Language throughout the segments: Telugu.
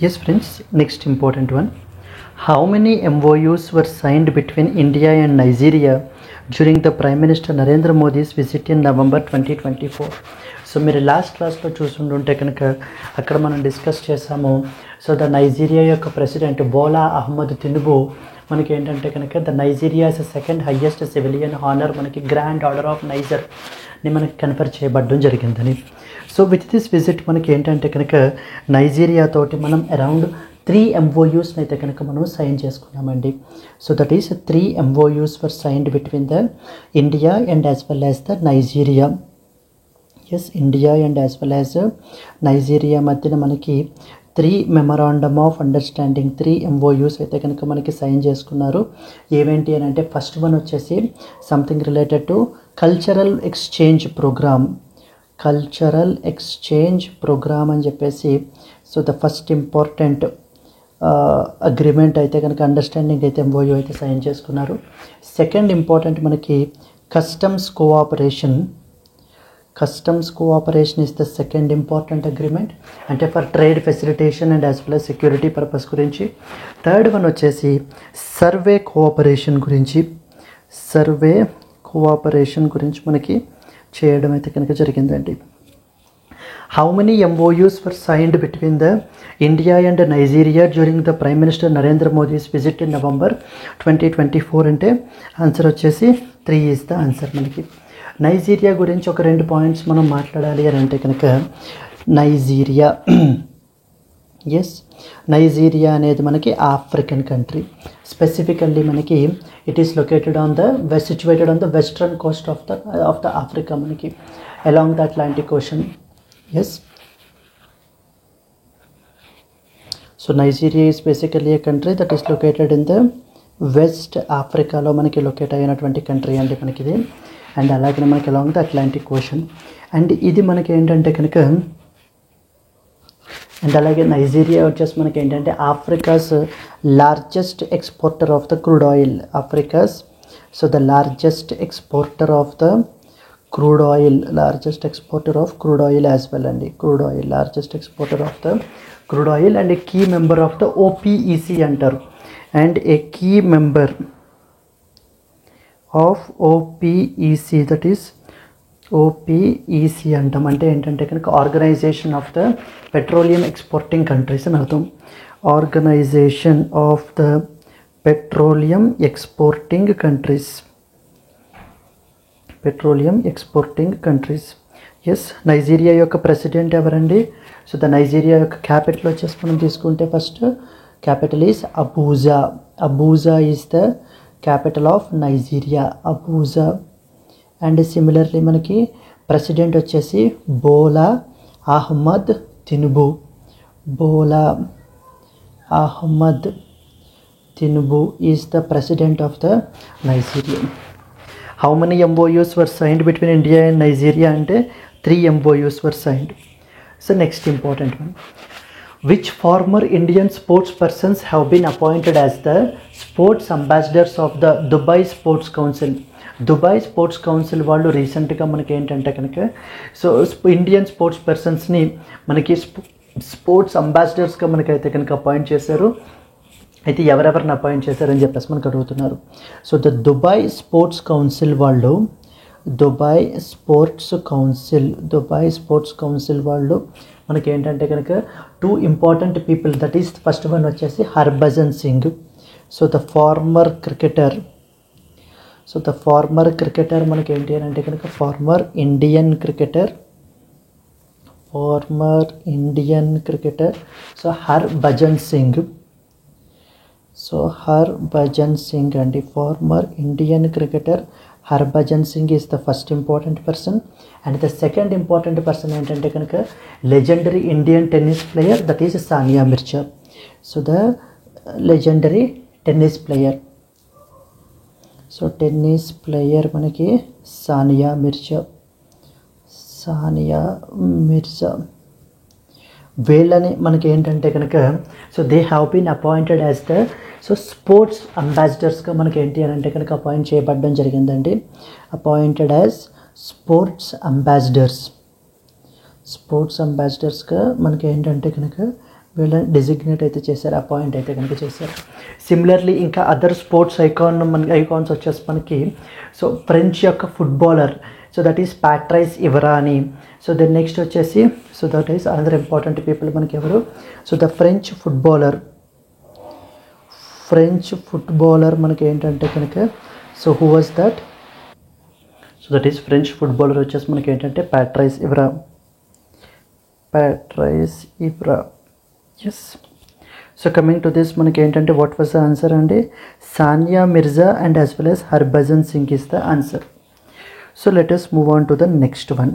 Yes, friends, next important one. How many MOUs were signed between India and Nigeria during the Prime Minister Narendra Modi's visit in November 2024? So మీరు లాస్ట్ క్లాస్లో చూసుంటుంటే కనుక అక్కడ మనం డిస్కస్ చేసాము. సో ద నైజీరియా యొక్క ప్రెసిడెంట్ బోలా అహ్మద్ తినుబు మనకి ఏంటంటే కనుక the Nigeria is second highest civilian honour మనకి గ్రాండ్ ఆర్డర్ ఆఫ్ నైజర్ని మనకి కన్ఫర్ చేయబడడం జరిగిందని. సో విత్ దిస్ విజిట్ మనకి ఏంటంటే కనుక నైజీరియా తోటి మనం అరౌండ్ 3 MOUస్ని అయితే కనుక మనం సైన్ చేసుకున్నామండి. So that is 3 MOUs were signed between the India and as well as the Nigeria. Yes, India and as well as Nigeria మధ్యన మనకి 3 మెమరాండమ్ ఆఫ్ అండర్స్టాండింగ్ 3 MOUs అయితే కనుక మనకి సైన్ చేసుకున్నారు. ఏవేంటి అని అంటే ఫస్ట్ వన్ వచ్చేసి something related to cultural exchange program అని చెప్పేసి. So the first important agreement అయితే కనుక అండర్స్టాండింగ్ అయితే MOU అయితే సైన్ చేసుకున్నారు. సెకండ్ ఇంపార్టెంట్ మనకి customs cooperation is the second important agreement, అంటే for trade facilitation and as well as security purpose గురించి. థర్డ్ వన్ వచ్చేసి సర్వే కోఆపరేషన్ గురించి మనకి చేయడం అయితే కనుక జరిగిందండి. How many MOUs were signed between the India and Nigeria during the Prime Minister Narendra Modi's visit in November 2024 అంటే ఆన్సర్ వచ్చేసి 3 ఈజ్ ద ఆన్సర్. మనకి నైజీరియా గురించి ఒక 2 పాయింట్స్ మనం మాట్లాడాలి అని అంటే కనుక నైజీరియా నైజీరియా అనేది మనకి ఆఫ్రికన్ కంట్రీ. స్పెసిఫికల్లీ మనకి it is located situated on the western coast of the Africa, మనకి along the Atlantic Ocean. Yes, so Nigeria is basically a country that is located in the west ఆఫ్రికాలో మనకి లొకేట్ అయినటువంటి కంట్రీ అండి మనకిది. అండ్ అలాగే మనకి along the Atlantic ocean. And ఇది మనకి ఏంటంటే కనుక అండ్ అలాగే నైజీరియా వచ్చేసి మనకి ఏంటంటే Africa's largest exporter of the crude oil. So the largest exporter of crude oil as well అండి. Largest exporter of the crude oil and a key member of the OPEC అంటారు. And a key member of OPEC, that is OPEC అంటాం. అంటే ఏంటంటే కనుక organization of the petroleum exporting countries అని అర్థం. Organization of the petroleum exporting countries. Yes, Nigeria యొక్క ప్రెసిడెంట్ ఎవరండి? సో ద నైజీరియా యొక్క క్యాపిటల్ వచ్చేసి మనం తీసుకుంటే first capital is Abuja is the capital of Nigeria, Abuja. And similarly మనకి ప్రెసిడెంట్ వచ్చేసి Bola Ahmed Tinubu is the president of the Nigeria. How many MOUs were signed between India and Nigeria అంటే 3 MOUs were signed. So next important one, which former Indian sports persons have been appointed as the sports ambassadors of the Dubai Sports Council? Dubai sports council వాళ్ళు రీసెంట్గా మనకి ఏంటంటే కనుక సో ఇండియన్ స్పోర్ట్స్ పర్సన్స్ని మనకి స్పోర్ట్స్ అంబాసిడర్స్గా మనకైతే కనుక అపాయింట్ చేశారు. అయితే ఎవరెవరిని అపాయింట్ చేశారని చెప్పేసి మనకు అడుగుతున్నారు. So the Dubai sports council వాళ్ళు మనకి ఏంటంటే కనుక 2 important people, that is first one వచ్చేసి Harbhajan Singh. So the former cricketer మనకి ఏంటి అని అంటే కనుక former Indian cricketer. So Harbhajan Singh అండి, former Indian cricketer Harbhajan Singh is the first important person. And the second important person ఏంటంటే కనుక legendary Indian tennis player, that is Sania Mirza. So the legendary tennis player మనకి సానియా మిర్జా. వీళ్ళని మనకి ఏంటంటే కనుక so they have been appointed as the sports అంబాసిడర్స్గా మనకి ఏంటి అని అంటే కనుక అపాయింట్ చేయబడడం జరిగిందండి. అపాయింటెడ్ యాజ్ స్పోర్ట్స్ అంబాసిడర్స్గా మనకి ఏంటంటే కనుక వీళ్ళని డెసిగ్నేట్ అయితే చేశారు, అపాయింట్ అయితే కనుక చేశారు. సిమిలర్లీ ఇంకా అదర్ స్పోర్ట్స్ ఐకాన్స్ వచ్చేసి మనకి సో ఫ్రెంచ్ యొక్క footballer, so that is Patrice Evra అని. సో దెన్ నెక్స్ట్ వచ్చేసి so that is another important people మనకి ఎవరు, సో ద ఫ్రెంచ్ ఫుట్బాలర్ మనకి ఏంటంటే కనుక so who was that, so that is French footballer వచ్చేసి మనకి ఏంటంటే Patrice Evra. Yes. So coming to this మనకి ఏంటంటే వాట్ వాజ్ ద ఆన్సర్ అండి, Sania Mirza and as well as Harbhajan Singh is the answer. So let us move on to the next one.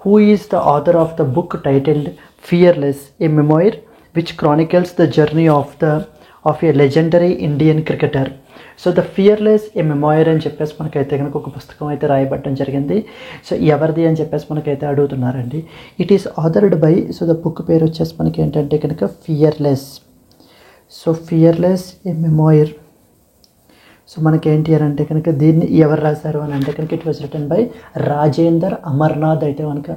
Who is the author of the book titled Fearless, a memoir which chronicles the journey of a legendary Indian cricketer? So the fearless A memoir అని చెప్పేసి మనకైతే కనుక ఒక పుస్తకం అయితే రాయబట్టడం జరిగింది. సో ఎవరిది అని చెప్పేసి మనకైతే అడుగుతున్నారండి. It is authored by, so the book పేరు వచ్చేసి మనకి ఏంటంటే కనుక ఫియర్లెస్. సో ఫియర్లెస్ ఏ మెమోయిర్. సో మనకి ఏంటి అని అంటే కనుక దీన్ని ఎవరు రాశారు అని అంటే కనుక it was written by Rajender Amarnath అయితే కనుక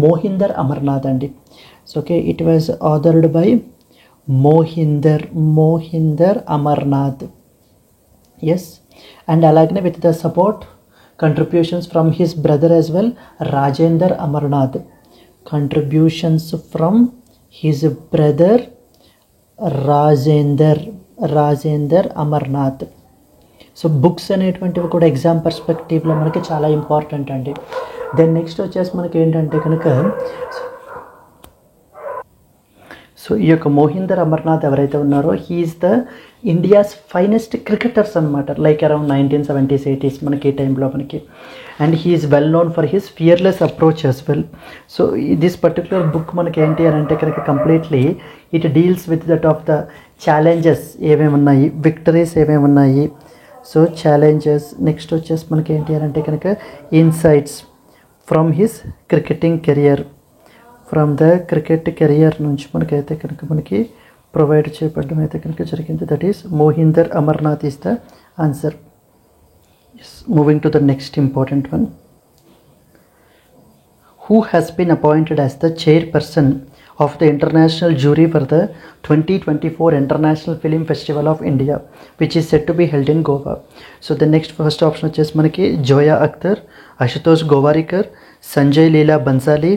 మోహిందర్ అమర్నాథ్ అండి. So okay, it was authored by Mohinder Amarnath. Yes. And అలాగనే with the support contributions from his brother as well, Rajender Amarnath. Contributions from his brother Rajender Amarnath. So books అనేటువంటివి కూడా ఎగ్జామ్ పర్స్పెక్టివ్లో మనకి చాలా ఇంపార్టెంట్ అండి. దెన్ నెక్స్ట్ వచ్చేసి మనకి ఏంటంటే కనుక సో ఈ యొక్క మోహిందర్ అమర్నాథ్ ఎవరైతే ఉన్నారో he's the India's finest cricketers అనమాట, లైక్ అరౌండ్ 1970s 80s మనకి ఈ టైంలో మనకి. And he's well known for his fearless approach as well. So this particular book మనకి ఏంటి అని అంటే కనుక completely it deals with that of the challenges ఏమేమి ఉన్నాయి, విక్టరీస్ ఏమేమి ఉన్నాయి. సో ఛాలెంజెస్ నెక్స్ట్ వచ్చేసి మనకి ఏంటి అని అంటే కనుక insights from his cricketing career, from the cricket career నుంచి మనకైతే కనుక మనకి ప్రొవైడ్ చేయబడడం అయితే కనుక జరిగింది. That is Mohinder Amarnath is the answer. Moving to the next important one. Who has been appointed as the chairperson of the international jury for the 2024 International Film Festival of India, which is set to be held in Goa? So the next first option వచ్చేసి మనకి జోయా అఖ్తర్, అశుతోష్ గోవారికర్, సంజయ్ లీలా బన్సాలి,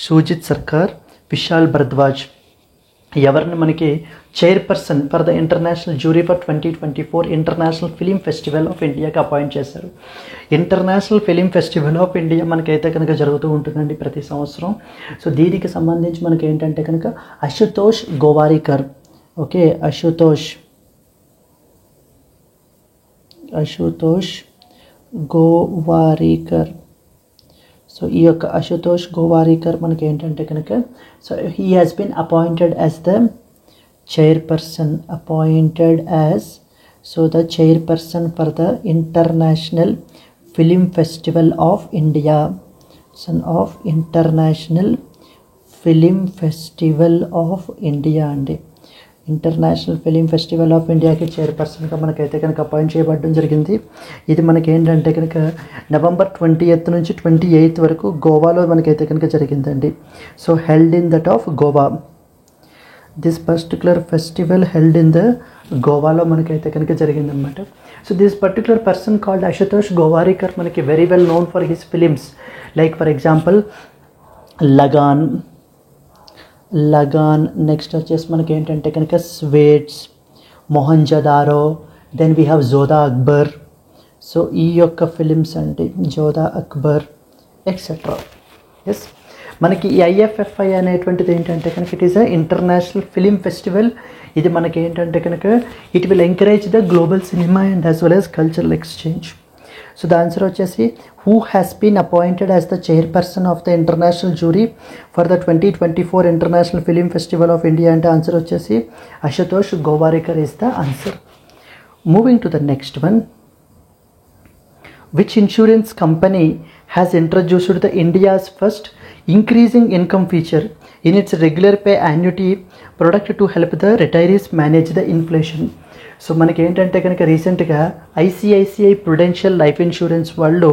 షూజిత్ సర్కార్, విశాల్ భరద్వాజ్. ఎవరిని మనకి chairperson for the international jury for 2024 international film festival of ఇండియాకి అపాయింట్ చేశారు. International film festival of India మనకైతే కనుక జరుగుతూ ఉంటుందండి ప్రతి సంవత్సరం. సో దీనికి సంబంధించి మనకి ఏంటంటే కనుక అశుతోష్ గోవారికర్. ఓకే, అశుతోష్ గోవారికర్. సో ఈ యొక్క అశుతోష్ గోవారికర్ మనకి ఏంటంటే కనుక so he has been appointed as the chairperson, the chairperson for the International Film Festival of India. International Film Festival of India అండి. ఇంటర్నేషనల్ ఫిలిం ఫెస్టివల్ ఆఫ్ ఇండియాకి చైర్పర్సన్గా మనకైతే కనుక అపాయింట్ చేయబడడం జరిగింది. ఇది మనకి ఏంటంటే కనుక నవంబర్ 20th నుంచి 28th వరకు గోవాలో మనకైతే కనుక జరిగిందండి. So held in that of Goa. This particular festival held in the గోవాలో మనకైతే కనుక జరిగిందనమాట. So this particular person called Ashutosh Gowariker మనకి very well known for his films, like for example Lagaan, next వచ్చేసి మనకి ఏంటంటే కనుక Swades, Mohenjo Daro, then we have Jodhaa Akbar. So ఈ యొక్క ఫిలిమ్స్ అంటే జోధా అక్బర్ ఎక్సెట్రా. ఎస్, మనకి ఈ ఐఎఫ్ఎఫ్ఐ అనేటువంటిది ఏంటంటే కనుక it is a international film festival. ఇది మనకి ఏంటంటే కనుక it will encourage the global cinema and as well as cultural exchange. So the answer వచ్చేసి who has been appointed as the chairperson of the international jury for the 2024 international film festival of India అంటే ఆన్సర్ వచ్చేసి Ashutosh Gowariker is the answer. Moving to the next one. Which insurance company has introduced the India's first increasing income feature in its regular pay annuity product to help the retirees manage the inflation? So మనకి ఏంటంటే కనుక రీసెంట్గా ఐసిఐసిఐ ప్రుడెన్షియల్ లైఫ్ ఇన్సూరెన్స్ వాళ్ళు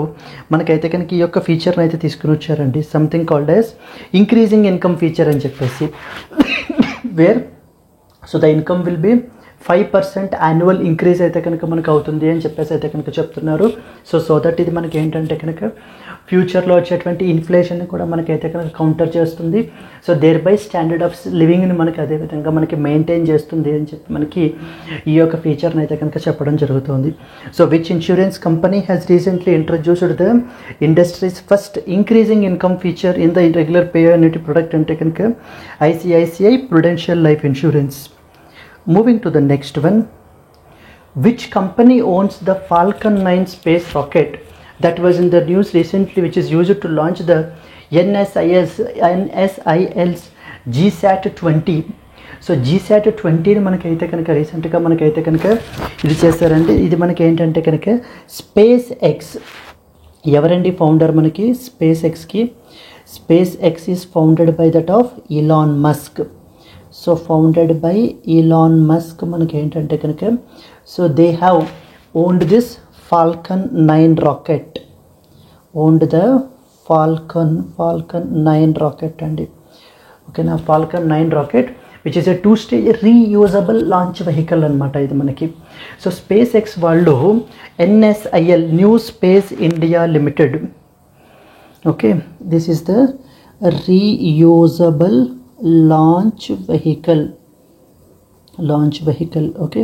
మనకైతే కనుక ఈ యొక్క ఫీచర్ని అయితే తీసుకుని వచ్చారండి, something called as increasing income feature అని చెప్పేసి. Where so the income will be 5% annual increase అయితే కనుక మనకు అవుతుంది అని చెప్పేసి అయితే కనుక చెప్తున్నారు. సో దట్ ఇది మనకి ఏంటంటే కనుక ఫ్యూచర్లో వచ్చేటువంటి ఇన్ఫ్లేషన్ని కూడా మనకైతే కనుక కౌంటర్ చేస్తుంది. So there by standard of లివింగ్ని మనకి అదేవిధంగా మనకి మెయింటైన్ చేస్తుంది అని చెప్పి మనకి ఈ యొక్క ఫీచర్ని అయితే కనుక చెప్పడం జరుగుతుంది. So which insurance company has recently introduced the industries first increasing income feature in the regular pay annuity product అంటే కనుక ICICI Prudential Life Insurance. Moving to the next one, which company owns the Falcon 9 space rocket that was in the news recently, which is used to launch the NSIL's GSAT-20. So GSAT-20ని మనకైతే కనుక రీసెంట్గా మనకైతే కనుక ఇది చేస్తారంటే ఇది మనకి ఏంటంటే కనుక స్పేస్ ఎక్స్ ఎవరండి ఫౌండర్ మనకి SpaceX SpaceX is founded by that of Elon Musk. So founded by Elon Musk మనకి ఏంటంటే కనుక so they have owned this Falcon 9 rocket, owned the Falcon 9 rocket అండి. ఓకేనా Falcon 9 rocket which is a 2-stage reusable launch vehicle అనమాట ఇది మనకి. సో స్పేస్ ఎక్స్ వాళ్ళు NSIL new space India limited. Okay this is the reusable launch vehicle. Okay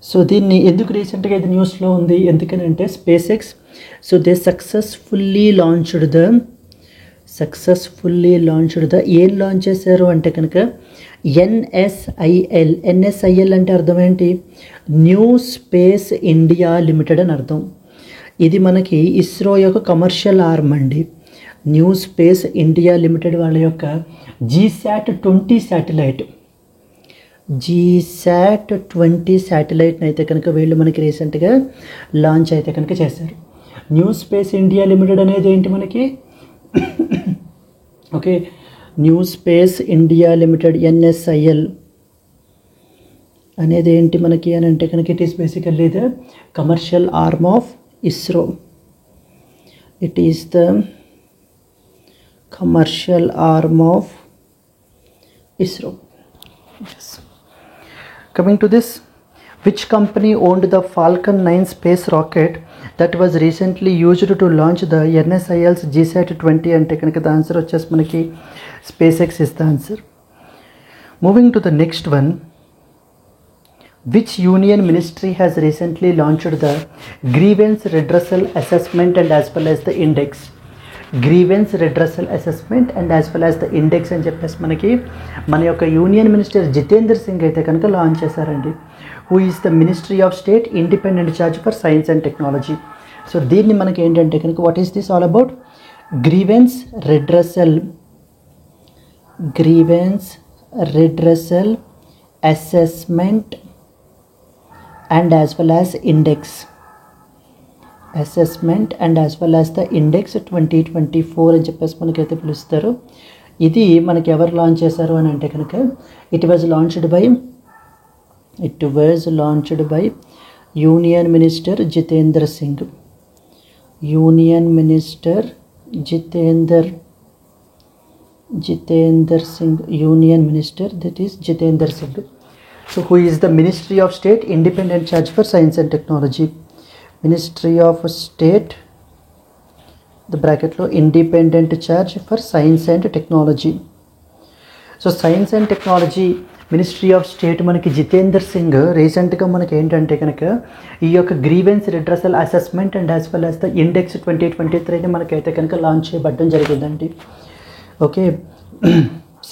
so దీన్ని ఎందుకు రీసెంట్గా ఇది న్యూస్లో ఉంది ఎందుకని అంటే space X so they successfully launched the ఏం లాంచ్ చేశారు అంటే కనుక NSIL అంటే అర్థం ఏంటి న్యూ స్పేస్ ఇండియా లిమిటెడ్ అని అర్థం. ఇది మనకి ఇస్రో యొక్క కమర్షియల్ ఆర్మ్ అండి. న్యూ స్పేస్ ఇండియా లిమిటెడ్ వాళ్ళ యొక్క GSAT-20 శాటిలైట్ GSAT-20 శాటిలైట్ని అయితే కనుక వీళ్ళు మనకి రీసెంట్గా లాంచ్ అయితే కనుక చేశారు. న్యూ స్పేస్ ఇండియా లిమిటెడ్ అనేది ఏంటి మనకి okay new space India limited NSIL అనేది ఏంటి మనకి అని అంటే కనుక it is basically the commercial arm of ISRO. It is the commercial arm of ISRO. Yes. Coming to this, which company owned the Falcon 9 space rocket that was recently used to launch the NSIL's GSAT-20 అంటే కనుక the answer వచ్చేసి మనకి SpaceX is the answer. Moving to the next one, which union ministry has recently launched the grievance redressal assessment and as well as the index? Grievance redressal assessment and as well as the index అని చెప్పేసి మనకి మన యొక్క యూనియన్ మినిస్టర్ జితేంద్ర సింగ్ అయితే కనుక లాంచ్ చేశారండి. Who is the ministry of state independent charge for science and technology. So దీన్ని మనకి ఏంటంటే కనుక what is this all about grievance redressal assessment and as well as index assessment and as well as the index 2024 అని చెప్పేసి మనకైతే పిలుస్తారు. ఇది మనకి ఎవరు లాంచ్ చేశారు అని అంటే కనుక it was launched by union minister Jitendra Singh. Union minister Jitender Singh union minister that is Jitender Singh. So who is the ministry of state independent charge for science and technology. Ministry of state the బ్రాకెట్లో independent charge for science and technology. So science and technology ministry of state మనకి జితేందర్ సింగ్ రీసెంట్గా మనకి ఏంటంటే కనుక ఈ యొక్క grievance redressal assessment and as well as the index 2023ని మనకైతే కనుక లాంచ్ చేయబడడం జరిగిందండి. Okay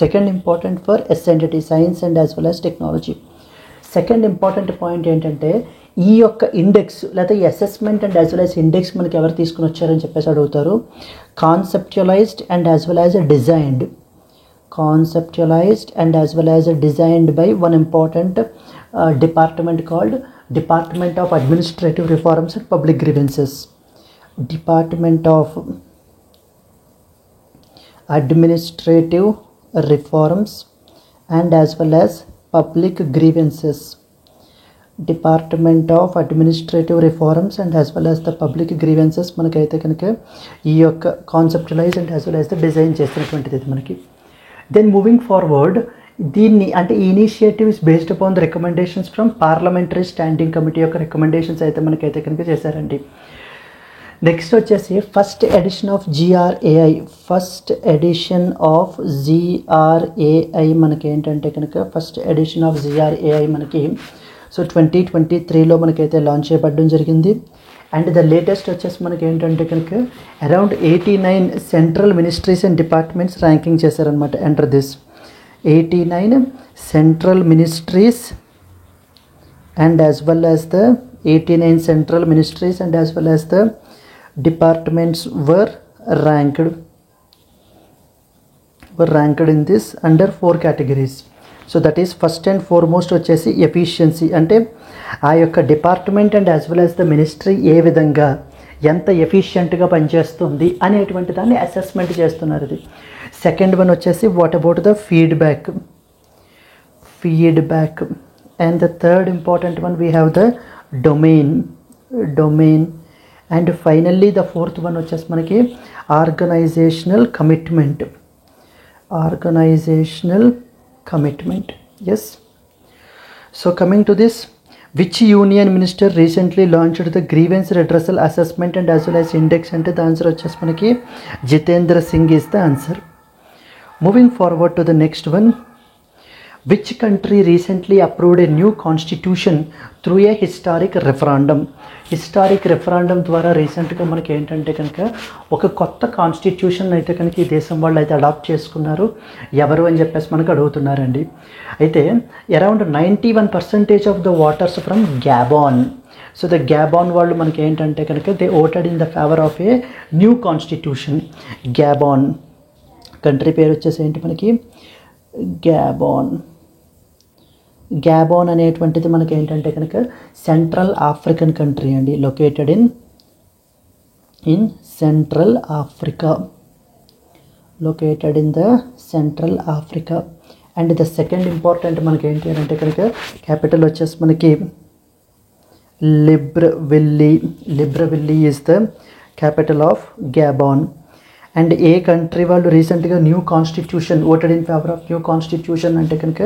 second important for S and T science and as well as technology. Second important point ఏంటంటే ఈ యొక్క ఇండెక్స్ లేదా ఈ assessment and as well as index మనకి ఎవరు తీసుకుని వచ్చారని చెప్పేసి అడుగుతారు. Conceptualized and as well as designed by one important department called Department of Administrative Reforms and Public Grievances. Department of Administrative Reforms and as well as Public Grievances. Department of Administrative Reforms and as well as the Public Grievances మనకైతే కనుక ఈ యొక్క conceptualize and as well as the design చేస్తున్నటువంటిది మనకి. దెన్ మూవింగ్ ఫార్వర్డ్ దీన్ని అంటే ఈ initiative is based upon the recommendations from parliamentary standing committee యొక్క రికమెండేషన్స్ అయితే మనకైతే కనుక చేశారండి. నెక్స్ట్ వచ్చేసి first edition of GRAI, first edition of GRAI మనకి ఏంటంటే కనుక ఫస్ట్ ఎడిషన్ ఆఫ్ GRAI మనకి సో 2023లో మనకైతే లాంచ్ చేయబడడం జరిగింది. అండ్ ద లేటెస్ట్ వచ్చేసి మనకి ఏంటంటే కనుక around 89 central ministries and departments ranking చేశారనమాట. Enter this 89 central ministries and as well as the 89 central ministries and as well as the departments were ranked in this under 4 categories. So that is first and foremost వచ్చేసి ఎఫిషియన్సీ, అంటే ఆ యొక్క department and as well as the ministry ఏ విధంగా ఎంత ఎఫిషియెంట్గా పనిచేస్తుంది అనేటువంటి దాన్ని అసెస్మెంట్ చేస్తున్నారు. ఇది సెకండ్ వన్ వచ్చేసి what about the feedback, and the third important one we have the domain and finally the fourth one వచ్చేసి మనకి organizational commitment. Yes. So coming to this, which union minister recently launched the grievance redressal assessment and as well as index? అంటే the answer వచ్చేసి మనకి Jitendra Singh is the answer. Moving forward to the next one, which country recently approved a new constitution through a historic referendum? Historic referendum ద్వారా రీసెంట్గా మనకి ఏంటంటే కనుక ఒక కొత్త కాన్స్టిట్యూషన్ అయితే కనుక ఈ దేశం వాళ్ళు అయితే అడాప్ట్ చేసుకున్నారు. ఎవరు అని చెప్పేసి మనకు అడుగుతున్నారండి. అయితే around 91% of the waters from Gabon. So the Gabon వాళ్ళు మనకి ఏంటంటే కనుక they voted in the favour of a new constitution. Gabon country పేరు వచ్చేసి ఏంటి మనకి గ్యాబాన్ అనేటువంటిది మనకి ఏంటంటే కనుక సెంట్రల్ ఆఫ్రికన్ కంట్రీ అండి, located in central Africa, and the second important మనకి ఏంటి అంటే కనుక క్యాపిటల్ వచ్చేసి మనకి Libreville is the capital of Gabon. And ఏ కంట్రీ వాళ్ళు రీసెంట్గా new constitution voted in favour of new constitution అంటే కనుక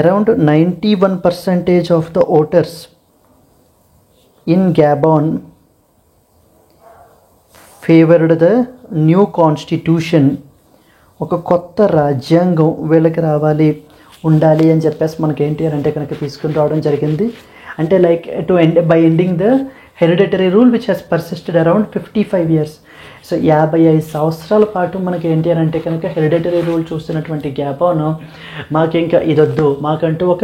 around 91% of the voters in Gabon favored the new constitution. ఒక కొత్త రాజ్యాంగం వీళ్ళకి రావాలి ఉండాలి అని చెప్పేసి మనకి ఏంటి అంటే కనుక తీసుకుని రావడం జరిగింది. అంటే like to end by ending the hereditary rule which has persisted around 55 years. So 55 సంవత్సరాల పాటు మనకి ఏంటి అని అంటే కనుక హెరిడిటరీ రూల్ చూస్తున్నటువంటి గ్యాబాన్ మాకు ఇంకా ఇదొద్దు, మాకంటూ ఒక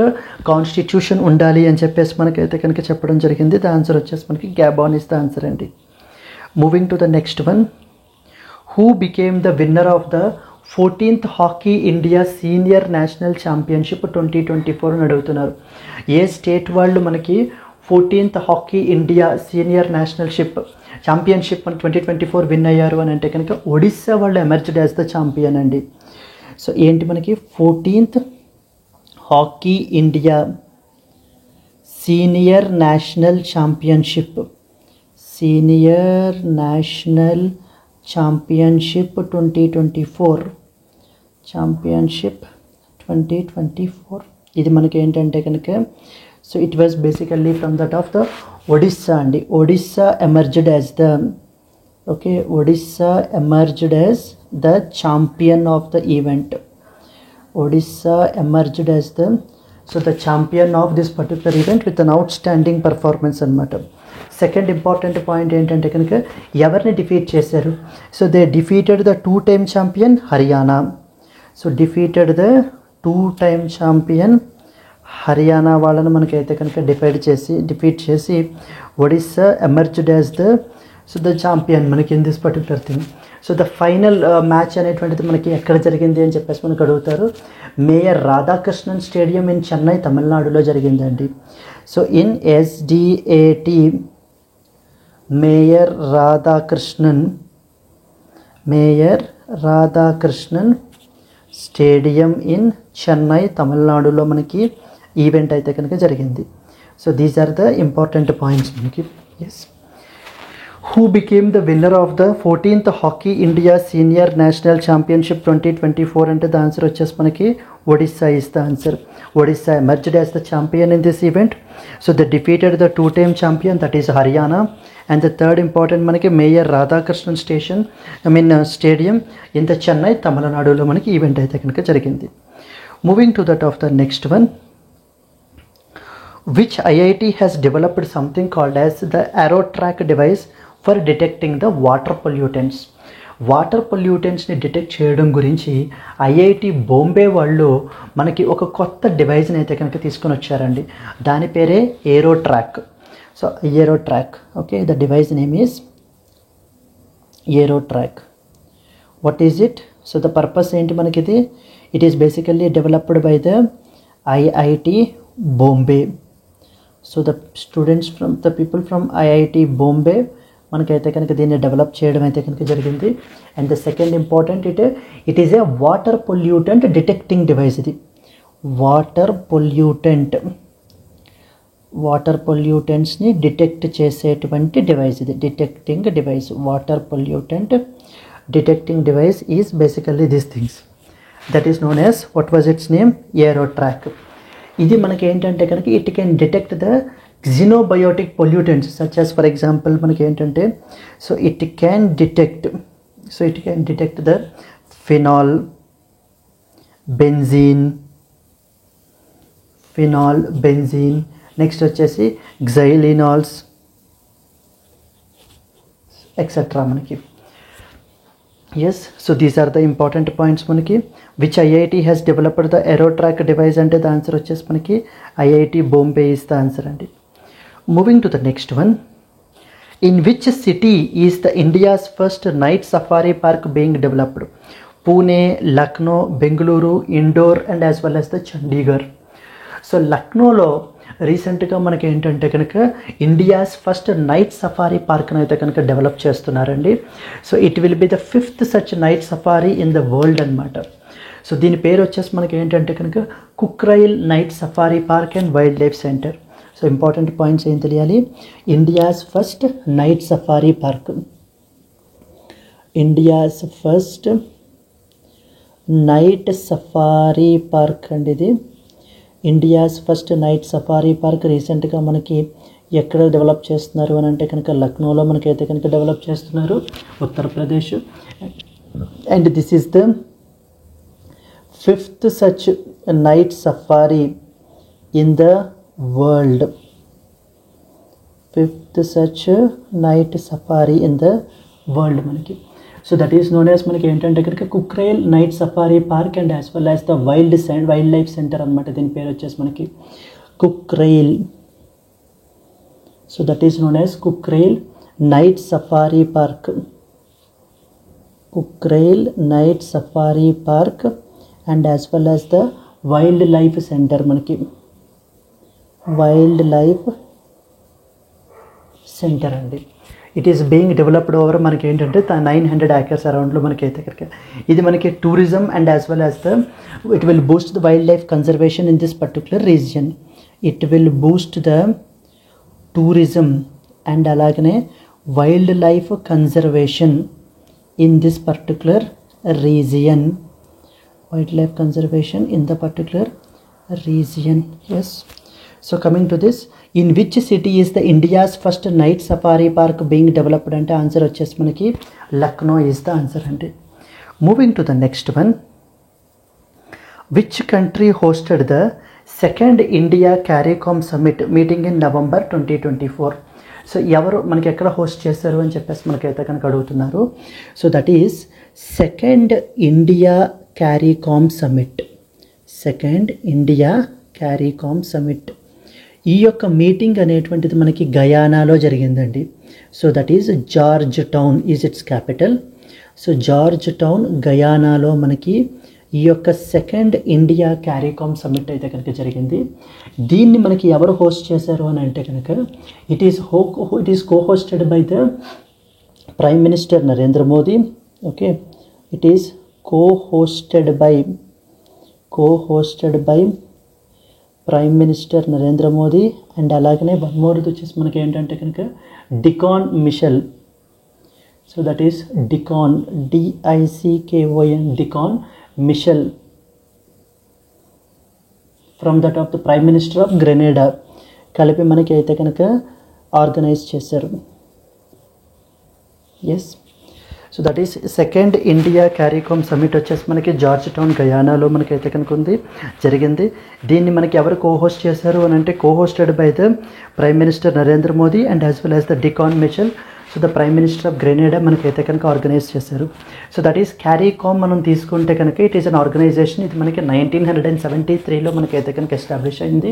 కాన్స్టిట్యూషన్ ఉండాలి అని చెప్పేసి మనకైతే కనుక చెప్పడం జరిగింది. ద ఆన్సర్ వచ్చేసి మనకి గ్యాబాన్ ఇస్ ద ఆన్సర్ అండి. Moving to the next one, who became the winner of the 14th hockey India senior national championship 2024 అని అడుగుతున్నారు. ఏ స్టేట్ వాళ్ళు మనకి 14th hockey India senior championship 2024 win అయ్యారు అని అంటే కనుక ఒడిస్సా వాళ్ళు ఎమర్జ్డ్ యాజ్ ద ఛాంపియన్ అండి. సో ఏంటి మనకి 14th hockey India senior national championship 2024 ఇది మనకి ఏంటంటే కనుక so it was basically from that of the Odisha అండి. Odisha emerged as the champion of the event. The champion of this particular event with an outstanding performance అనమాట. సెకండ్ ఇంపార్టెంట్ పాయింట్ ఏంటంటే కనుక ఎవరిని డిఫీట్ చేశారు? So they defeated the 2-time champion Haryana. So defeated the 2-time champion Haryana వాళ్ళని మనకైతే కనుక డిఫీట్ చేసి Odisha emerged as the champion మనకి in this particular thing. So the final match అనేటువంటిది మనకి ఎక్కడ జరిగింది అని చెప్పేసి మనకు అడుగుతారు. Mayor Radhakrishnan stadium in Chennai, తమిళనాడులో జరిగిందండి. So in SDAT mayor Radhakrishnan stadium in Chennai, తమిళనాడులో మనకి ఈవెంట్ అయితే కనుక జరిగింది. So these are the important points మనకి. Yes, who became the winner of the 14th Hockey India Senior National Championship 2024 అంటే the answer వచ్చేసి మనకి Odisha is the answer. Odisha emerged as the champion in this event. So they defeated the two-time champion, that is Haryana. And the third important మనకి Mayor Radhakrishnan stadium in the Chennai, Tamil Naduలో మనకి ఈవెంట్ అయితే కనుక జరిగింది. Moving to that of the next one. Which IIT has developed something called as the AeroTrack device for detecting the water pollutants? Water పొల్యూటెంట్స్ని డిటెక్ట్ చేయడం గురించి ఐఐటి బాంబే వాళ్ళు మనకి ఒక కొత్త డివైస్ని అయితే కనుక తీసుకొని వచ్చారండి. దాని పేరే Aerotrak. So Aerotrak, okay, the device name is Aerotrak. What is it? So the purpose ఏంటి మనకి ఇది? It is basically developed by the IIT Bombay. So the students from the people from IIT Bombay మనకైతే కనుక దీన్ని డెవలప్ చేయడం అయితే కనుక జరిగింది. And the second important it is a water pollutant detecting device. ఇది వాటర్ పొల్యూటెంట్స్ని డిటెక్ట్ చేసేటువంటి డివైస్. ఇది detecting device. Water pollutant detecting device is basically these things. That is known as, what was its name? Aerotrak. ఇది మనకి ఏంటంటే కనుక it can detect the xenobiotic pollutants such as, for example, మనకి ఏంటంటే so it can detect the phenol, benzene, next వచ్చేసి xylenols ఎక్సెట్రా మనకి. Yes, so these are the important points మనకి. Which IIT has developed the AeroTrack device అంటే the answer వచ్చేసి మనకి IIT Bombay is the answer అండి. Moving to the next one. In which city is the India's first night safari park being developed? Pune, Lucknow, Bengaluru, Indore and as well as the Chandigarh. So లక్నోలో రీసెంట్గా మనకి ఏంటంటే కనుక ఇండియాస్ ఫస్ట్ నైట్ సఫారీ పార్క్ను అయితే కనుక డెవలప్ చేస్తున్నారండి. So it will be the 5th such night safari in the world అనమాట. సో దీని పేరు వచ్చేసి మనకి ఏంటంటే కనుక Kukrail night safari park and wildlife centre. So important points ఏం తెలియాలి? India's first night safari park, India's first night safari park అండి. ఇది India's first night safari park రీసెంట్గా మనకి ఎక్కడ డెవలప్ చేస్తున్నారు అని అంటే కనుక లక్నోలో మనకైతే కనుక డెవలప్ చేస్తున్నారు, Uttar Pradesh. And this is the 5th such night safari in the world. 5th such night safari in the world మనకి. So that is known as మనకి ఏంటంటే కనుక Kukrail night safari park and as well as the wildlife centre అనమాట. దీని పేరు వచ్చేసి మనకి Kukrail. So that is known as Kukrail night safari park. Kukrail night safari park and as well as the wildlife centre మనకి. వైల్డ్ లైఫ్ సెంటర్ అండి. It is being developed over మనకి ఏంటంటే 900 acres అరౌండ్లో మనకైతే కనుక ఇది మనకి tourism and as well as the it will boost the wildlife conservation in this particular region. It will boost the tourism and అలాగనే wildlife conservation in this particular region. Wildlife conservation in the particular region. Yes. So coming to this, in which city is the India's first night safari park being developed అంటే ఆన్సర్ వచ్చేసి మనకి లక్నో ఈజ్ ద ఆన్సర్ అండి. Moving to the next one. Which country hosted the second India CARICOM summit meeting in November 2024? So ఎవరు మనకి ఎక్కడ హోస్ట్ చేశారు అని చెప్పేసి మనకైతే కనుక అడుగుతున్నారు. So that is second India CARICOM summit. Second India CARICOM summit. ఈ యొక్క మీటింగ్ అనేటువంటిది మనకి గయానాలో జరిగిందండి. So that is Georgetown is its capital. So Georgetown గయానాలో మనకి ఈ యొక్క సెకండ్ ఇండియా క్యారీకామ్ సమ్మిట్ అయితే కనుక జరిగింది. దీన్ని మనకి ఎవరు హోస్ట్ చేశారు అని అంటే కనుక it is co-hosted by the prime minister Narendra Modi. Okay, it is co-hosted by prime minister Narendra Modi and అలాగనే వన్ మోర్ వచ్చేసి మనకి ఏంటంటే కనుక Dickon Mitchell so that is Dickon, DICKON, Dickon Mitchell from that of the prime minister of Grenada కలిపి మనకి అయితే కనుక ఆర్గనైజ్ చేశారు. Yes, so that is second India CARICOM summit వచ్చేసి మనకి జార్జ్ టౌన్ గయానాలో మనకైతే కనుక జరిగింది. దీన్ని మనకి ఎవరు కోహోస్ట్ చేశారు అని అంటే co-hosted by the prime minister Narendra Modi and as well as the Dickon Mitchell. So the prime minister of Grenada మనకైతే కనుక ఆర్గనైజ్ చేశారు. సో దట్ ఈస్ క్యారీకామ్ మనం తీసుకుంటే కనుక ఇట్ ఈస్ అన్ ఆర్గనైజేషన్. ఇది మనకి 1973లో మనకైతే కనుక ఎస్టాబ్లిష్ అయింది.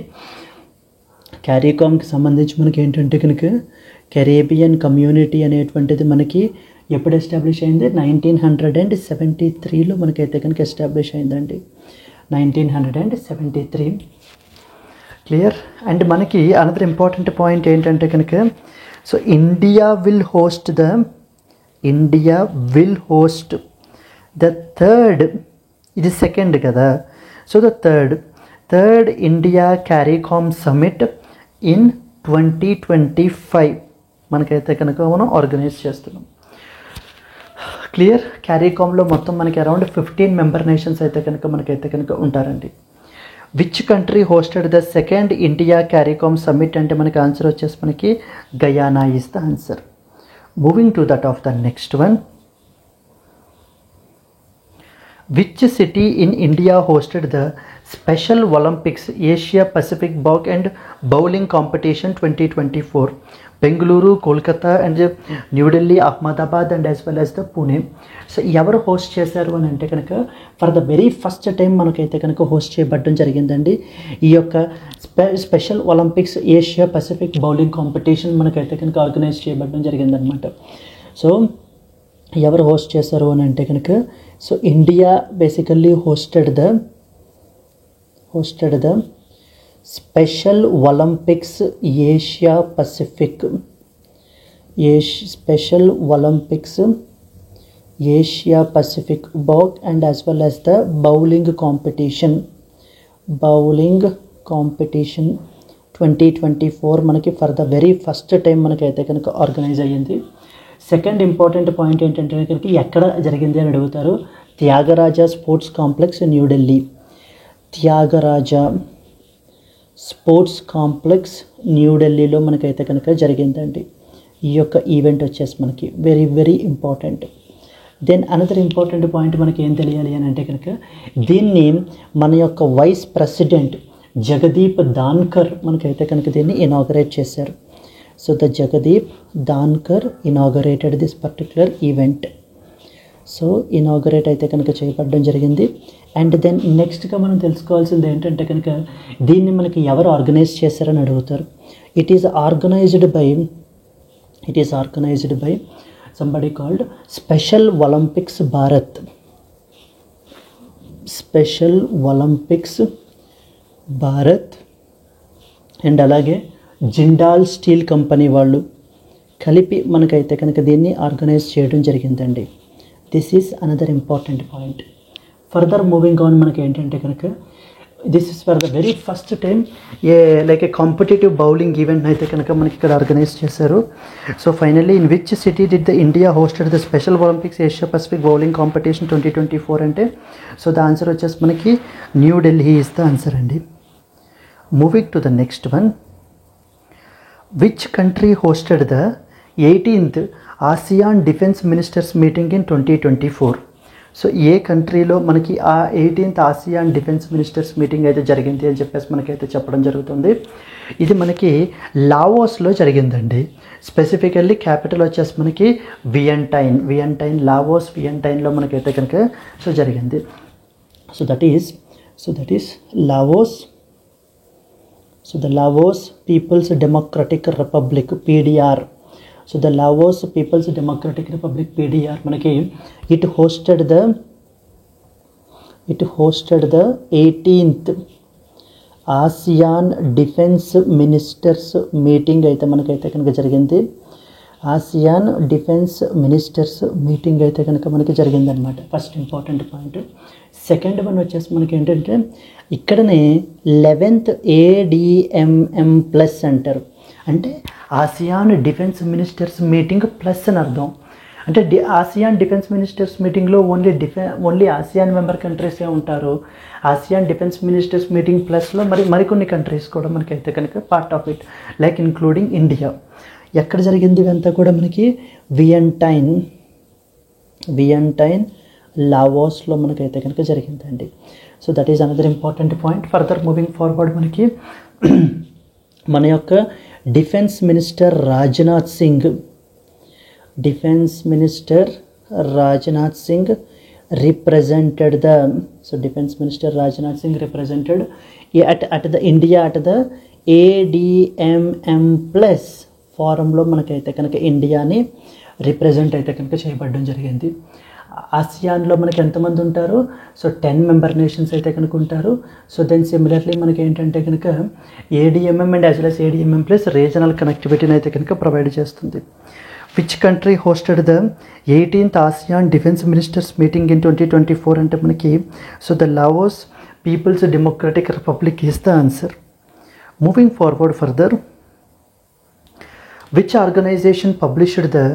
క్యారీకామ్కి సంబంధించి మనకి ఏంటంటే కనుక కెరేబియన్ కమ్యూనిటీ అనేటువంటిది మనకి ఎప్పుడు ఎస్టాబ్లిష్ అయింది? 1973లో మనకైతే కనుక ఎస్టాబ్లిష్ అయిందండి. 1973. క్లియర్. అండ్ మనకి అనదర్ ఇంపార్టెంట్ పాయింట్ ఏంటంటే కనుక so India will host the third, ఇది సెకండ్ కదా, so the third India CARICOM summit in 2025 మనకైతే కనుక మనం ఆర్గనైజ్ చేస్తున్నాం. క్లియర్. క్యారీకామ్లో మొత్తం మనకి అరౌండ్ 15 మెంబర్ నేషన్స్ అయితే కనుక మనకైతే కనుక ఉంటారండి. Which country hosted the second India CARICOM summit అంటే మనకి ఆన్సర్ వచ్చేసి మనకి Guyana is the answer. Moving to that of the next one. Which city in India hosted the special Olympics Asia Pacific back and bowling competition 2024? Bengaluru, Kolkata and New Delhi, Ahmedabad and as well as the Pune. So ఎవరు హోస్ట్ చేశారు అని అంటే కనుక for the very first time మనకైతే కనుక హోస్ట్ చేయబడడం జరిగిందండి. ఈ యొక్క special Olympics Asia Pacific bowling competition మనకైతే కనుక ఆర్గనైజ్ చేయబడడం జరిగిందనమాట. సో ఎవరు హోస్ట్ చేశారు అని అంటే కనుక so India basically hosted the special Olympics Asia Pacific, special Olympics Asia Pacific back and as well as the bowling competition 2024 మనకి for the very first time మనకైతే కనుక ఆర్గనైజ్ అయ్యింది. సెకండ్ ఇంపార్టెంట్ పాయింట్ ఏంటంటే కనుక ఎక్కడ జరిగింది అని అడుగుతారు. Tyagaraja sports complex New Delhi. Tyagaraja sports complex న్యూఢిల్లీలో మనకైతే కనుక జరిగిందండి. ఈ యొక్క ఈవెంట్ వచ్చేసి మనకి very very important. Then another important point మనకి ఏం తెలియాలి అని అంటే కనుక దీన్ని మన యొక్క వైస్ ప్రెసిడెంట్ జగదీప్ ధాన్కర్ మనకైతే కనుక దీన్ని ఇనాగరేట్ చేశారు. So the Jagdeep Dhankhar inaugurated this particular event. So inaugurate అయితే కనుక చేయబడడం జరిగింది. అండ్ దెన్ నెక్స్ట్గా మనం తెలుసుకోవాల్సింది ఏంటంటే కనుక దీన్ని మనకి ఎవరు ఆర్గనైజ్ చేశారని అడుగుతారు. It is organised by somebody called special Olympics Bharat. Special Olympics Bharat and అలాగే జిండాల్ స్టీల్ కంపెనీ వాళ్ళు కలిపి మనకైతే కనుక దీన్ని ఆర్గనైజ్ చేయడం జరిగిందండి. This is another important point. Further moving on మనకి ఏంటంటే కనుక this is for the very first time like A competitive bowling event అయితే కనుక మనకి ఇక్కడ ఆర్గనైజ్ చేశారు. So finally in which city did the India hosted the special Olympics Asia Pacific bowling competition 2024 అంటే సో ద ఆన్సర్ వచ్చేసి మనకి న్యూఢిల్లీ ఈజ్ ద ఆన్సర్ అండి. Moving to the next one. Which country hosted the 18th ASEAN defence ministers meeting in 2024? So ఏ కంట్రీలో మనకి ఆ 18th ASEAN defence ministers meeting అయితే జరిగింది అని చెప్పేసి మనకైతే చెప్పడం జరుగుతుంది. ఇది మనకి లావోస్లో జరిగిందండి. స్పెసిఫికల్లీ క్యాపిటల్ వచ్చేసి మనకి వియంటైన్ లావోస్ వియంటైన్లో మనకైతే కనుక సో జరిగింది. So that is Laos. So the Laos People's Democratic Republic PDR. So the Laos People's Democratic Republic PDR మనకి it hosted the 18th ASEAN defence ministers meeting అయితే మనకైతే కనుక జరిగింది. ఆసియాన్ డిఫెన్స్ మినిస్టర్స్ మీటింగ్ అయితే కనుక మనకి జరిగిందనమాట. First important point. Second one వచ్చేసి మనకి ఏంటంటే ఇక్కడనే 11th ADMM+ అంటారు. అంటే ASEAN defence ministers meeting plus అని అర్థం. అంటే ఆసియాన్ డిఫెన్స్ మినిస్టర్స్ మీటింగ్లో ఓన్లీ ఆసియాన్ మెంబర్ కంట్రీసే ఉంటారు. ఆసియాన్ డిఫెన్స్ మినిస్టర్స్ మీటింగ్ ప్లస్లో మరికొన్ని కంట్రీస్ కూడా మనకైతే కనుక part of it, like including India. ఎక్కడ జరిగింది ఇవంతా కూడా మనకి వియంటైన్ లావోస్లో మనకైతే కనుక జరిగిందండి. So that is another important point. Further moving forward, మనకి మన యొక్క defence minister Rajnath Singh represented the India at the ADMM plus ఫారంలో మనకైతే కనుక ఇండియాని రిప్రజెంట్ అయితే కనుక చేయబడడం జరిగింది. ఆసియాన్లో మనకి ఎంతమంది ఉంటారు? సో 10 మెంబర్ నేషన్స్ అయితే కనుక ఉంటారు. సో దెన్ సిమిలర్లీ మనకి ఏంటంటే కనుక ADMM and as well as ADMM plus regional కనెక్టివిటీని అయితే కనుక ప్రొవైడ్ చేస్తుంది. Which country hosted the 18th ASEAN defence ministers meeting in 2024 అంటే మనకి so the Laos People's Democratic Republic is the answer. Moving forward further, which organization published the